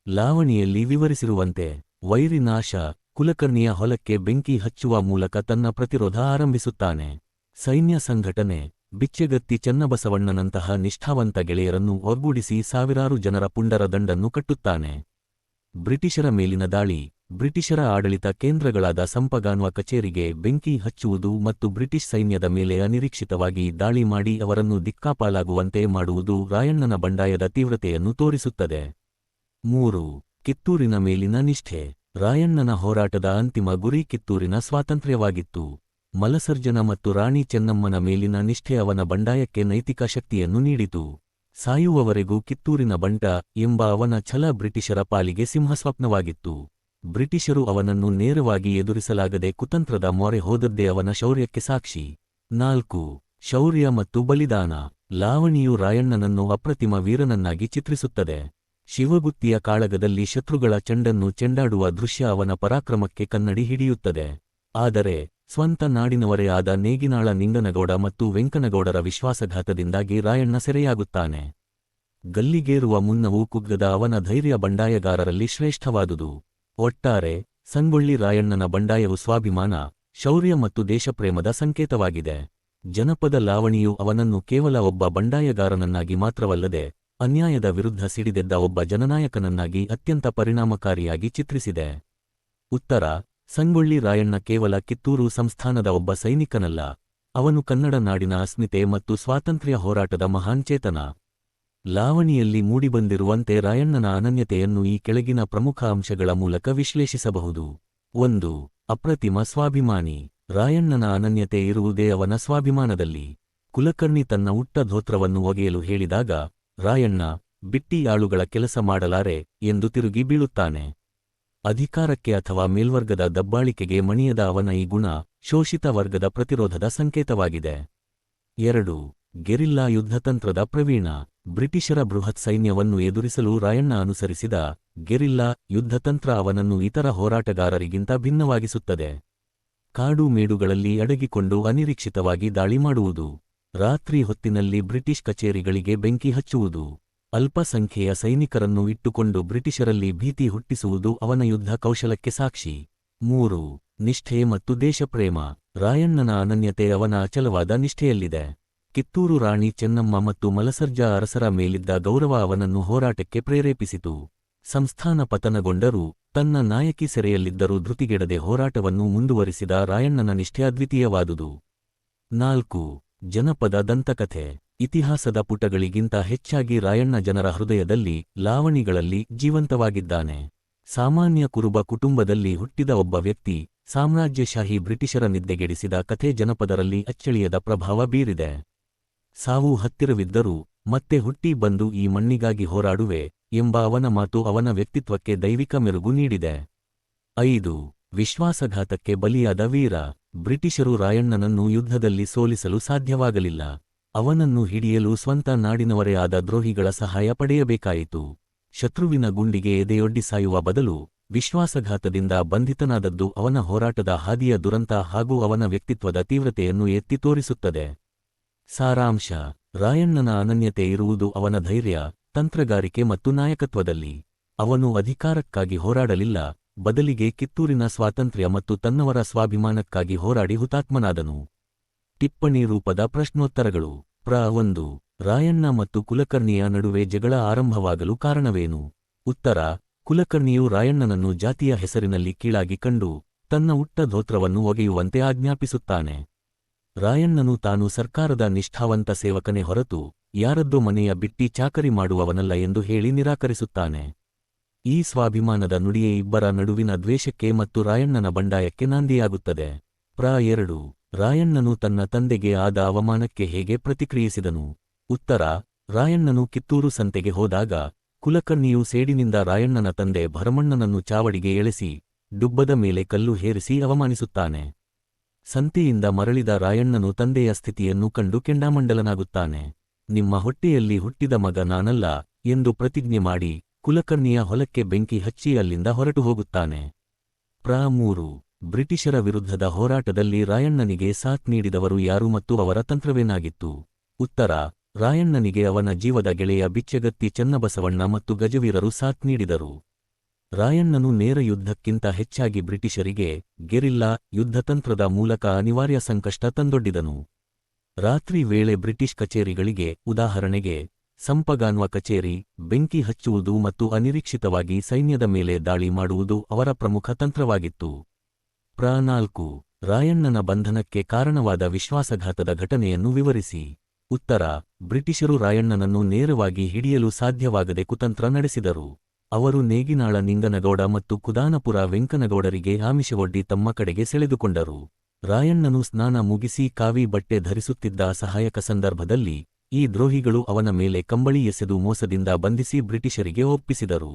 ಲಾವಣಿಯಲ್ಲಿ ವಿವರಿಸಿರುವಂತೆ ವೈರಿ ನಾಶ, ಕುಲಕರ್ಣಿಯ ಹೊಲಕ್ಕೆ ಬೆಂಕಿ ಹಚ್ಚುವ ಮೂಲಕ ತನ್ನ ಪ್ರತಿರೋಧ ಆರಂಭಿಸುತ್ತಾನೆ. ಸೈನ್ಯ ಸಂಘಟನೆ, ಬಿಚ್ಚೆಗತ್ತಿ ಚನ್ನಬಸವಣ್ಣನಂತಹ ನಿಷ್ಠಾವಂತ ಗೆಳೆಯರನ್ನು ಒಗ್ಗೂಡಿಸಿ ಸಾವಿರಾರು ಜನರ ಪುಂಡರ ದಂಡನ್ನು ಕಟ್ಟುತ್ತಾನೆ. ಬ್ರಿಟಿಷರ ಮೇಲಿನ ದಾಳಿ, ಬ್ರಿಟಿಷರ ಆಡಳಿತ ಕೇಂದ್ರಗಳಾದ ಸಂಪಗಾನ್ವ ಕಚೇರಿಗೆ ಬೆಂಕಿ ಹಚ್ಚುವುದು ಮತ್ತು ಬ್ರಿಟಿಷ್ ಸೈನ್ಯದ ಮೇಲೆ ಅನಿರೀಕ್ಷಿತವಾಗಿ ದಾಳಿ ಮಾಡಿ ಅವರನ್ನು ದಿಕ್ಕಾಪಾಲಾಗುವಂತೆ ಮಾಡುವುದು ರಾಯಣ್ಣನ ಬಂಡಾಯದ ತೀವ್ರತೆಯನ್ನು ತೋರಿಸುತ್ತದೆ. 3. ಕಿತ್ತೂರಿನ ಮೇಲಿನ ನಿಷ್ಠೆ. ರಾಯಣ್ಣನ ಹೋರಾಟದ ಅಂತಿಮ ಗುರಿ ಕಿತ್ತೂರಿನ ಸ್ವಾತಂತ್ರ್ಯವಾಗಿತ್ತು. ಮಲಸರ್ಜನ ಮತ್ತು ರಾಣಿ ಚೆನ್ನಮ್ಮನ ಮೇಲಿನ ನಿಷ್ಠೆ ಅವನ ಬಂಡಾಯಕ್ಕೆ ನೈತಿಕ ಶಕ್ತಿಯನ್ನು ನೀಡಿತು. ಸಾಯುವವರೆಗೂ ಕಿತ್ತೂರಿನ ಬಂಟ ಎಂಬ ಅವನ ಛಲ ಬ್ರಿಟಿಷರ ಪಾಲಿಗೆ ಸಿಂಹಸ್ವಪ್ನವಾಗಿತ್ತು. ಬ್ರಿಟಿಷರು ಅವನನ್ನು ನೇರವಾಗಿ ಎದುರಿಸಲಾಗದೆ ಕುತಂತ್ರದ ಮೊರೆ ಹೋದದ್ದೇ ಅವನ ಶೌರ್ಯಕ್ಕೆ ಸಾಕ್ಷಿ. 4. ಶೌರ್ಯ ಮತ್ತು ಬಲಿದಾನ. ಲಾವಣಿಯು ರಾಯಣ್ಣನನ್ನು ಅಪ್ರತಿಮ ವೀರನನ್ನಾಗಿ ಚಿತ್ರಿಸುತ್ತದೆ. ಶಿವಗುತ್ತಿಯ ಕಾಳಗದಲ್ಲಿ ಶತ್ರುಗಳ ಚೆಂಡನ್ನು ಚೆಂಡಾಡುವ ದೃಶ್ಯ ಅವನ ಪರಾಕ್ರಮಕ್ಕೆ ಕನ್ನಡಿ ಹಿಡಿಯುತ್ತದೆ. ಆದರೆ ಸ್ವಂತ ನಾಡಿನವರೇ ಆದ ನೇಗಿನಾಳ ನಿಂಗನಗೌಡ ಮತ್ತು ವೆಂಕನಗೌಡರ ವಿಶ್ವಾಸಘಾತದಿಂದಾಗಿ ರಾಯಣ್ಣ ಸೆರೆಯಾಗುತ್ತಾನೆ. ಗಲ್ಲಿಗೇರುವ ಮುನ್ನವೂ ಕುಗ್ಗದ ಅವನ ಧೈರ್ಯ ಬಂಡಾಯಗಾರರಲ್ಲಿ ಶ್ರೇಷ್ಠವಾದುದು. ಒಟ್ಟಾರೆ ಸಂಗೊಳ್ಳಿ ರಾಯಣ್ಣನ ಬಂಡಾಯವು ಸ್ವಾಭಿಮಾನ, ಶೌರ್ಯ ಮತ್ತು ದೇಶಪ್ರೇಮದ ಸಂಕೇತವಾಗಿದೆ. ಜನಪದ ಲಾವಣಿಯು ಅವನನ್ನು ಕೇವಲ ಒಬ್ಬ ಬಂಡಾಯಗಾರನನ್ನಾಗಿ ಮಾತ್ರವಲ್ಲದೆ ಅನ್ಯಾಯದ ವಿರುದ್ಧ ಸಿಡಿದೆದ್ದ ಒಬ್ಬ ಜನನಾಯಕನನ್ನಾಗಿ ಅತ್ಯಂತ ಪರಿಣಾಮಕಾರಿಯಾಗಿ ಚಿತ್ರಿಸಿದೆ. ಉತ್ತರ: ಸಂಗೊಳ್ಳಿ ರಾಯಣ್ಣ ಕೇವಲ ಕಿತ್ತೂರು ಸಂಸ್ಥಾನದ ಒಬ್ಬ ಸೈನಿಕನಲ್ಲ, ಅವನು ಕನ್ನಡ ನಾಡಿನ ಅಸ್ಮಿತೆ ಮತ್ತು ಸ್ವಾತಂತ್ರ್ಯ ಹೋರಾಟದ ಮಹಾನ್ ಚೇತನ. ಲಾವಣಿಯಲ್ಲಿ ಮೂಡಿಬಂದಿರುವಂತೆ ರಾಯಣ್ಣನ ಅನನ್ಯತೆಯನ್ನು ಈ ಕೆಳಗಿನ ಪ್ರಮುಖ ಅಂಶಗಳ ಮೂಲಕ ವಿಶ್ಲೇಷಿಸಬಹುದು. 1. ಅಪ್ರತಿಮ ಸ್ವಾಭಿಮಾನಿ. ರಾಯಣ್ಣನ ಅನನ್ಯತೆ ಇರುವುದೇ ಅವನ ಸ್ವಾಭಿಮಾನದಲ್ಲಿ. ಕುಲಕರ್ಣಿ ತನ್ನ ಉಟ್ಟ ಧೋತ್ರವನ್ನು ಒಗೆಯಲು ಹೇಳಿದಾಗ ರಾಯಣ್ಣ ಬಿಟ್ಟಿ ಆಳುಗಳ ಕೆಲಸ ಮಾಡಲಾರೆ ಎಂದು ತಿರುಗಿ ಬೀಳುತ್ತಾನೆ. ಅಧಿಕಾರಕ್ಕೆ ಅಥವಾ ಮೇಲ್ವರ್ಗದ ದಬ್ಬಾಳಿಕೆಗೆ ಮಣಿಯದ ಅವನ ಈ ಗುಣ ಶೋಷಿತ ವರ್ಗದ ಪ್ರತಿರೋಧದ ಸಂಕೇತವಾಗಿದೆ. 2. ಗೆರಿಲ್ಲಾ ಯುದ್ಧತಂತ್ರದ ಪ್ರವೀಣ. ಬ್ರಿಟಿಷರ ಬೃಹತ್ ಸೈನ್ಯವನ್ನು ಎದುರಿಸಲು ರಾಯಣ್ಣ ಅನುಸರಿಸಿದ ಗೆರಿಲ್ಲಾ ಯುದ್ಧತಂತ್ರ ಅವನನ್ನು ಇತರ ಹೋರಾಟಗಾರರಿಗಿಂತ ಭಿನ್ನವಾಗಿಸುತ್ತದೆ. ಕಾಡು ಮೇಡುಗಳಲ್ಲಿ ಅಡಗಿಕೊಂಡು ಅನಿರೀಕ್ಷಿತವಾಗಿ ದಾಳಿ ಮಾಡುವುದು, ರಾತ್ರಿ ಹೊತ್ತಿನಲ್ಲಿ ಬ್ರಿಟಿಷ್ ಕಚೇರಿಗಳಿಗೆ ಬೆಂಕಿ ಹಚ್ಚುವುದು, ಅಲ್ಪಸಂಖ್ಯೆಯ ಸೈನಿಕರನ್ನು ಇಟ್ಟುಕೊಂಡು ಬ್ರಿಟಿಷರಲ್ಲಿ ಭೀತಿ ಹುಟ್ಟಿಸುವುದು ಅವನ ಯುದ್ಧ ಕೌಶಲಕ್ಕೆ ಸಾಕ್ಷಿ. 3. ನಿಷ್ಠೆ ಮತ್ತು ದೇಶಪ್ರೇಮ. ರಾಯಣ್ಣನ ಅನನ್ಯತೆ ಅವನ ಅಚಲವಾದ ನಿಷ್ಠೆಯಲ್ಲಿದೆ. ಕಿತ್ತೂರು ರಾಣಿ ಚೆನ್ನಮ್ಮ ಮತ್ತು ಮಲಸರ್ಜ ಅರಸರ ಮೇಲಿದ್ದ ಗೌರವ ಅವನನ್ನು ಹೋರಾಟಕ್ಕೆ ಪ್ರೇರೇಪಿಸಿತು. ಸಂಸ್ಥಾನ ಪತನಗೊಂಡರೂ ತನ್ನ ನಾಯಕಿ ಸೆರೆಯಲ್ಲಿದ್ದರೂ ಧೃತಿಗೆಡದೆ ಹೋರಾಟವನ್ನು ಮುಂದುವರಿಸಿದ ರಾಯಣ್ಣನ ನಿಷ್ಠೆ ಅದ್ವಿತೀಯವಾದುದು. 4. ಜನಪದ ದಂತಕಥೆ. ಇತಿಹಾಸದ ಪುಟಗಳಿಗಿಂತ ಹೆಚ್ಚಾಗಿ ರಾಯಣ್ಣ ಜನರ ಹೃದಯದಲ್ಲಿ, ಲಾವಣಿಗಳಲ್ಲಿ ಜೀವಂತವಾಗಿದ್ದಾನೆ. ಸಾಮಾನ್ಯ ಕುರುಬ ಕುಟುಂಬದಲ್ಲಿ ಹುಟ್ಟಿದ ಒಬ್ಬ ವ್ಯಕ್ತಿ ಸಾಮ್ರಾಜ್ಯಶಾಹಿ ಬ್ರಿಟಿಷರ ನಿದ್ದೆಗೆಡಿಸಿದ ಕಥೆ ಜನಪದರಲ್ಲಿ ಅಚ್ಚಳಿಯದ ಪ್ರಭಾವ ಬೀರಿದೆ. ಸಾವು ಹತ್ತಿರವಿದ್ದರೂ ಮತ್ತೆ ಹುಟ್ಟಿ ಬಂದು ಈ ಮಣ್ಣಿಗಾಗಿ ಹೋರಾಡುವೆ ಎಂಬ ಅವನ ಮಾತು ಅವನ ವ್ಯಕ್ತಿತ್ವಕ್ಕೆ ದೈವಿಕ ಮೆರುಗು ನೀಡಿದೆ. 5. ವಿಶ್ವಾಸಘಾತಕ್ಕೆ ಬಲಿಯಾದ ವೀರ. ಬ್ರಿಟಿಷರು ರಾಯಣ್ಣನನ್ನು ಯುದ್ಧದಲ್ಲಿ ಸೋಲಿಸಲು ಸಾಧ್ಯವಾಗಲಿಲ್ಲ. ಅವನನ್ನು ಹಿಡಿಯಲು ಸ್ವಂತ ನಾಡಿನವರೇ ಆದ ದ್ರೋಹಿಗಳ ಸಹಾಯ ಪಡೆಯಬೇಕಾಯಿತು. ಶತ್ರುವಿನ ಗುಂಡಿಗೆ ಎದೆಯೊಡ್ಡಿ ಸಾಯುವ ಬದಲು ವಿಶ್ವಾಸಘಾತದಿಂದ ಬಂಧಿತನಾದದ್ದು ಅವನ ಹೋರಾಟದ ಹಾದಿಯ ದುರಂತ ಹಾಗೂ ಅವನ ವ್ಯಕ್ತಿತ್ವದ ತೀವ್ರತೆಯನ್ನು ಎತ್ತಿ ತೋರಿಸುತ್ತದೆ. ಸಾರಾಂಶ: ರಾಯಣ್ಣನ ಅನನ್ಯತೆ ಇರುವುದು ಅವನ ಧೈರ್ಯ, ತಂತ್ರಗಾರಿಕೆ ಮತ್ತು ನಾಯಕತ್ವದಲ್ಲಿ. ಅವನು ಅಧಿಕಾರಕ್ಕಾಗಿ ಹೋರಾಡಲಿಲ್ಲ, ಬದಲಿಗೆ ಕಿತ್ತೂರಿನ ಸ್ವಾತಂತ್ರ್ಯ ಮತ್ತು ತನ್ನವರ ಸ್ವಾಭಿಮಾನಕ್ಕಾಗಿ ಹೋರಾಡಿ ಹುತಾತ್ಮನಾದನು. ಟಿಪ್ಪಣಿ ರೂಪದ ಪ್ರಶ್ನೋತ್ತರಗಳು. ಪ್ರ 1. ರಾಯಣ್ಣ ಮತ್ತು ಕುಲಕರ್ಣಿಯ ನಡುವೆ ಜಗಳ ಆರಂಭವಾಗಲು ಕಾರಣವೇನು? ಉತ್ತರ: ಕುಲಕರ್ಣಿಯು ರಾಯಣ್ಣನನ್ನು ಜಾತಿಯ ಹೆಸರಿನಲ್ಲಿ ಕೀಳಾಗಿ ಕಂಡು ತನ್ನ ಉಟ್ಟ ಧೋತ್ರವನ್ನು ಒಗೆಯುವಂತೆ ಆಜ್ಞಾಪಿಸುತ್ತಾನೆ. ರಾಯಣ್ಣನು ತಾನು ಸರ್ಕಾರದ ನಿಷ್ಠಾವಂತ ಸೇವಕನೇ ಹೊರತು ಯಾರದ್ದೋ ಮನೆಯ ಬಿಟ್ಟಿ ಚಾಕರಿ ಮಾಡುವವನಲ್ಲ ಎಂದು ಹೇಳಿ ನಿರಾಕರಿಸುತ್ತಾನೆ. ಈ ಸ್ವಾಭಿಮಾನದ ನುಡಿಯೇ ಇಬ್ಬರ ನಡುವಿನ ದ್ವೇಷಕ್ಕೆ ಮತ್ತು ರಾಯಣ್ಣನ ಬಂಡಾಯಕ್ಕೆ ನಾಂದಿಯಾಗುತ್ತದೆ. ಪ್ರ 2. ರಾಯಣ್ಣನು ತನ್ನ ತಂದೆಗೆ ಆದ ಅವಮಾನಕ್ಕೆ ಹೇಗೆ ಪ್ರತಿಕ್ರಿಯಿಸಿದನು? ಉತ್ತರ: ರಾಯಣ್ಣನು ಕಿತ್ತೂರು ಸಂತೆಗೆ ಹೋದಾಗ ಕುಲಕರ್ಣಿಯು ಸೇಡಿನಿಂದ ರಾಯಣ್ಣನ ತಂದೆ ಭರಮಣ್ಣನನ್ನು ಚಾವಡಿಗೆ ಎಳೆಸಿ ಡುಬ್ಬದ ಮೇಲೆ ಕಲ್ಲು ಹೇರಿಸಿ ಅವಮಾನಿಸುತ್ತಾನೆ. ಸಂತೆಯಿಂದ ಮರಳಿದ ರಾಯಣ್ಣನು ತಂದೆಯ ಸ್ಥಿತಿಯನ್ನು ಕಂಡು ಕೆಂಡಾಮಂಡಲನಾಗುತ್ತಾನೆ. ನಿಮ್ಮ ಹೊಟ್ಟೆಯಲ್ಲಿ ಹುಟ್ಟಿದ ಮಗ ನಾನಲ್ಲ ಎಂದು ಪ್ರತಿಜ್ಞೆ ಮಾಡಿ ಕುಲಕರ್ಣಿಯ ಹೊಲಕ್ಕೆ ಬೆಂಕಿ ಹಚ್ಚಿ ಅಲ್ಲಿಂದ ಹೊರಟು ಹೋಗುತ್ತಾನೆ. ಪ್ರ 3. ಬ್ರಿಟಿಷರ ವಿರುದ್ಧದ ಹೋರಾಟದಲ್ಲಿ ರಾಯಣ್ಣನಿಗೆ ಸಾಥ್ ನೀಡಿದವರು ಯಾರು ಮತ್ತು ಅವರ ತಂತ್ರವೇನಾಗಿತ್ತು? ಉತ್ತರ: ರಾಯಣ್ಣನಿಗೆ ಅವನ ಜೀವದ ಗೆಳೆಯ ಬಿಚ್ಚಗತ್ತಿ ಚನ್ನಬಸವಣ್ಣ ಮತ್ತು ಗಜವೀರರು ಸಾಥ್ ನೀಡಿದರು. ರಾಯಣ್ಣನು ನೇರ ಯುದ್ಧಕ್ಕಿಂತ ಹೆಚ್ಚಾಗಿ ಬ್ರಿಟಿಷರಿಗೆ ಗೆರಿಲ್ಲಾ ಯುದ್ಧತಂತ್ರದ ಮೂಲಕ ಅನಿವಾರ್ಯ ಸಂಕಷ್ಟ ತಂದೊಡ್ಡಿದನು. ರಾತ್ರಿ ವೇಳೆ ಬ್ರಿಟಿಷ್ ಕಚೇರಿಗಳಿಗೆ, ಉದಾಹರಣೆಗೆ ಸಂಪಗಾನ್ವ ಕಚೇರಿ, ಬೆಂಕಿ ಹಚ್ಚುವುದು ಮತ್ತು ಅನಿರೀಕ್ಷಿತವಾಗಿ ಸೈನ್ಯದ ಮೇಲೆ ದಾಳಿ ಮಾಡುವುದು ಅವರ ಪ್ರಮುಖ ತಂತ್ರವಾಗಿತ್ತು. ಪ್ರ 4. ರಾಯಣ್ಣನ ಬಂಧನಕ್ಕೆ ಕಾರಣವಾದ ವಿಶ್ವಾಸಘಾತದ ಘಟನೆಯನ್ನು ವಿವರಿಸಿ. ಉತ್ತರ: ಬ್ರಿಟಿಷರು ರಾಯಣ್ಣನನ್ನು ನೇರವಾಗಿ ಹಿಡಿಯಲು ಸಾಧ್ಯವಾಗದೆ ಕುತಂತ್ರ ನಡೆಸಿದರು. ಅವರು ನೇಗಿನಾಳ ನಿಂಗನಗೌಡ ಮತ್ತು ಕುದಾನಪುರ ವೆಂಕನಗೌಡರಿಗೆ ಆಮಿಷವೊಡ್ಡಿ ತಮ್ಮ ಕಡೆಗೆ ಸೆಳೆದುಕೊಂಡರು. ರಾಯಣ್ಣನು ಸ್ನಾನ ಮುಗಿಸಿ ಕಾವಿ ಬಟ್ಟೆ ಧರಿಸುತ್ತಿದ್ದ ಅಸಹಾಯಕ ಸಂದರ್ಭದಲ್ಲಿ ಈ ದ್ರೋಹಿಗಳು ಅವನ ಮೇಲೆ ಕಂಬಳಿ ಎಸೆದು ಮೋಸದಿಂದ ಬಂಧಿಸಿ ಬ್ರಿಟಿಷರಿಗೆ ಒಪ್ಪಿಸಿದರು.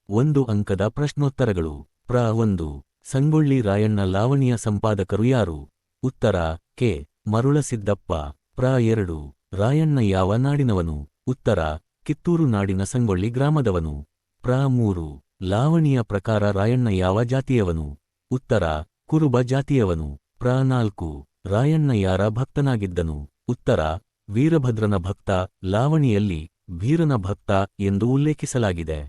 1 ಅಂಕದ ಪ್ರಶ್ನೋತ್ತರಗಳು. ಪ್ರ 1. ಸಂಗೊಳ್ಳಿ ರಾಯಣ್ಣ ಲಾವಣಿಯ ಸಂಪಾದಕರು ಯಾರು? ಉತ್ತರ: ಕೆ. ಮರುಳಸಿದ್ದಪ್ಪ. ಪ್ರ 2. ರಾಯಣ್ಣ ಯಾವ ನಾಡಿನವನು? ಉತ್ತರ: ಕಿತ್ತೂರು ನಾಡಿನ ಸಂಗೊಳ್ಳಿ ಗ್ರಾಮದವನು. ಪ್ರ 3. ಲಾವಣಿಯ ಪ್ರಕಾರ ರಾಯಣ್ಣ ಯಾವ ಜಾತಿಯವನು? ಉತ್ತರ: ಕುರುಬ ಜಾತಿಯವನು. ಪ್ರ 4. ರಾಯಣ್ಣ ಯಾರ ಭಕ್ತನಾಗಿದ್ದನು? ಉತ್ತರ: ವೀರಭದ್ರನ ಭಕ್ತ. ಲಾವಣಿಯಲ್ಲಿ ಭೀರನ ಭಕ್ತ ಎಂದು ಉಲ್ಲೇಖಿಸಲಾಗಿದೆ.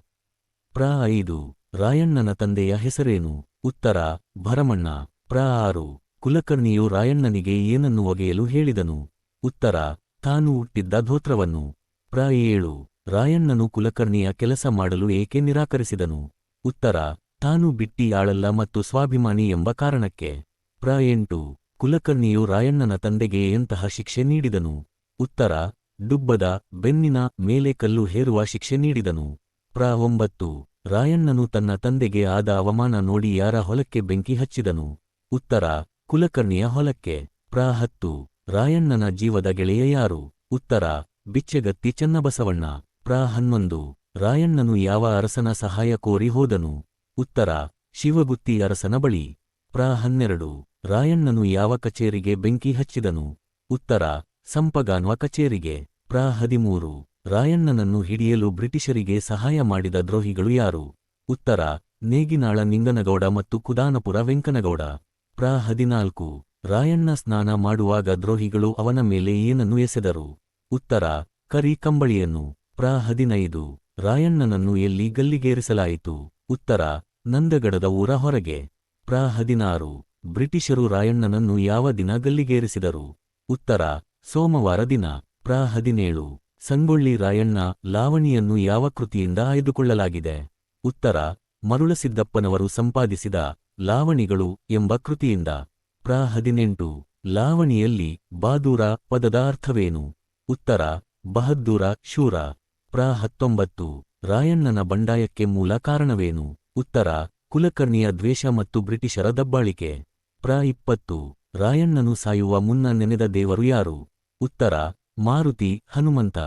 ಪ್ರ 5. ರಾಯಣ್ಣನ ತಂದೆಯ ಹೆಸರೇನು? ಉತ್ತರ: ಭರಮಣ್ಣ. ಪ್ರ 6. ಕುಲಕರ್ಣಿಯು ರಾಯಣ್ಣನಿಗೆ ಏನನ್ನು ಒಗೆಯಲು ಹೇಳಿದನು? ಉತ್ತರ: ತಾನು ಹುಟ್ಟಿದ್ದ ಧೋತ್ರವನ್ನು. ಪ್ರ 7. ರಾಯಣ್ಣನು ಕುಲಕರ್ಣಿಯ ಕೆಲಸ ಮಾಡಲು ಏಕೆ ನಿರಾಕರಿಸಿದನು? ಉತ್ತರ: ತಾನು ಬಿಟ್ಟಿ ಆಳಲ್ಲ ಮತ್ತು ಸ್ವಾಭಿಮಾನಿ ಎಂಬ ಕಾರಣಕ್ಕೆ. ಪ್ರ 8. ಕುಲಕರ್ಣಿಯು ರಾಯಣ್ಣನ ತಂದೆಗೆ ಎಂತಹ ಶಿಕ್ಷೆ ನೀಡಿದನು? ಉತ್ತರ: ಡುಬ್ಬದ ಬೆನ್ನಿನ ಮೇಲೆ ಕಲ್ಲು ಹೇರುವ ಶಿಕ್ಷೆ ನೀಡಿದನು. ಪ್ರ 9. ರಾಯಣ್ಣನು ತನ್ನ ತಂದೆಗೆ ಆದ ಅವಮಾನ ನೋಡಿ ಯಾರ ಹೊಲಕ್ಕೆ ಬೆಂಕಿ ಹಚ್ಚಿದನು? ಉತ್ತರ: ಕುಲಕರ್ಣಿಯ ಹೊಲಕ್ಕೆ. ಪ್ರ 10. ರಾಯಣ್ಣನ ಜೀವದ ಗೆಳೆಯ ಯಾರು? ಉತ್ತರ: ಬಿಚ್ಚಗತ್ತಿ ಚನ್ನಬಸವಣ್ಣ. ಪ್ರ 11. ರಾಯಣ್ಣನು ಯಾವ ಅರಸನ ಸಹಾಯ ಕೋರಿ ಹೋದನು? ಉತ್ತರ: ಶಿವಗುತ್ತಿ ಅರಸನ ಬಳಿ. ಪ್ರ 12. ರಾಯಣ್ಣನು ಯಾವ ಕಚೇರಿಗೆ ಬೆಂಕಿ ಹಚ್ಚಿದನು? ಉತ್ತರ: ಸಂಪಗಾನ್ವ ಕಚೇರಿಗೆ. ಪ್ರ 13. ರಾಯಣ್ಣನನ್ನು ಹಿಡಿಯಲು ಬ್ರಿಟಿಷರಿಗೆ ಸಹಾಯ ಮಾಡಿದ ದ್ರೋಹಿಗಳು ಯಾರು? ಉತ್ತರ: ನೇಗಿನಾಳ ನಿಂಗನಗೌಡ ಮತ್ತು ಕುದಾನಪುರ ವೆಂಕನಗೌಡ. ಪ್ರ 14. ರಾಯಣ್ಣ ಸ್ನಾನ ಮಾಡುವಾಗ ದ್ರೋಹಿಗಳು ಅವನ ಮೇಲೆ ಏನನ್ನು ಎಸೆದರು? ಉತ್ತರ: ಕರಿ ಕಂಬಳಿಯನ್ನು. ಪ್ರ 15. ರಾಯಣ್ಣನನ್ನು ಎಲ್ಲಿ ಗಲ್ಲಿಗೇರಿಸಲಾಯಿತು? ಉತ್ತರ: ನಂದಗಡದ ಊರ ಹೊರಗೆ. ಪ್ರ 16. ಬ್ರಿಟಿಷರು ರಾಯಣ್ಣನನ್ನು ಯಾವ ದಿನ ಗಲ್ಲಿಗೇರಿಸಿದರು? ಉತ್ತರ: ಸೋಮವಾರ ದಿನ. ಪ್ರ 17. ಸಂಗೊಳ್ಳಿ ರಾಯಣ್ಣ ಲಾವಣಿಯನ್ನು ಯಾವ ಕೃತಿಯಿಂದ ಆಯ್ದುಕೊಳ್ಳಲಾಗಿದೆ? ಉತ್ತರ: ಮರುಳಸಿದ್ದಪ್ಪನವರು ಸಂಪಾದಿಸಿದ ಲಾವಣಿಗಳು ಎಂಬ ಕೃತಿಯಿಂದ. ಪ್ರ 18. ಲಾವಣಿಯಲ್ಲಿ ಬಾದೂರ ಪದದ ಅರ್ಥವೇನು? ಉತ್ತರ: ಬಹದ್ದೂರ, ಶೂರ. ಪ್ರ 19. ರಾಯಣ್ಣನ ಬಂಡಾಯಕ್ಕೆ ಮೂಲ ಕಾರಣವೇನು? ಉತ್ತರ: ಕುಲಕರ್ಣಿಯ ದ್ವೇಷ ಮತ್ತು ಬ್ರಿಟಿಷರ ದಬ್ಬಾಳಿಕೆ. ಪ್ರ 20. ರಾಯಣ್ಣನು ಸಾಯುವ ಮುನ್ನ ನೆನೆದ ದೇವರು ಯಾರು? ಉತ್ತರ: ಮಾರುತಿ, ಹನುಮಂತ.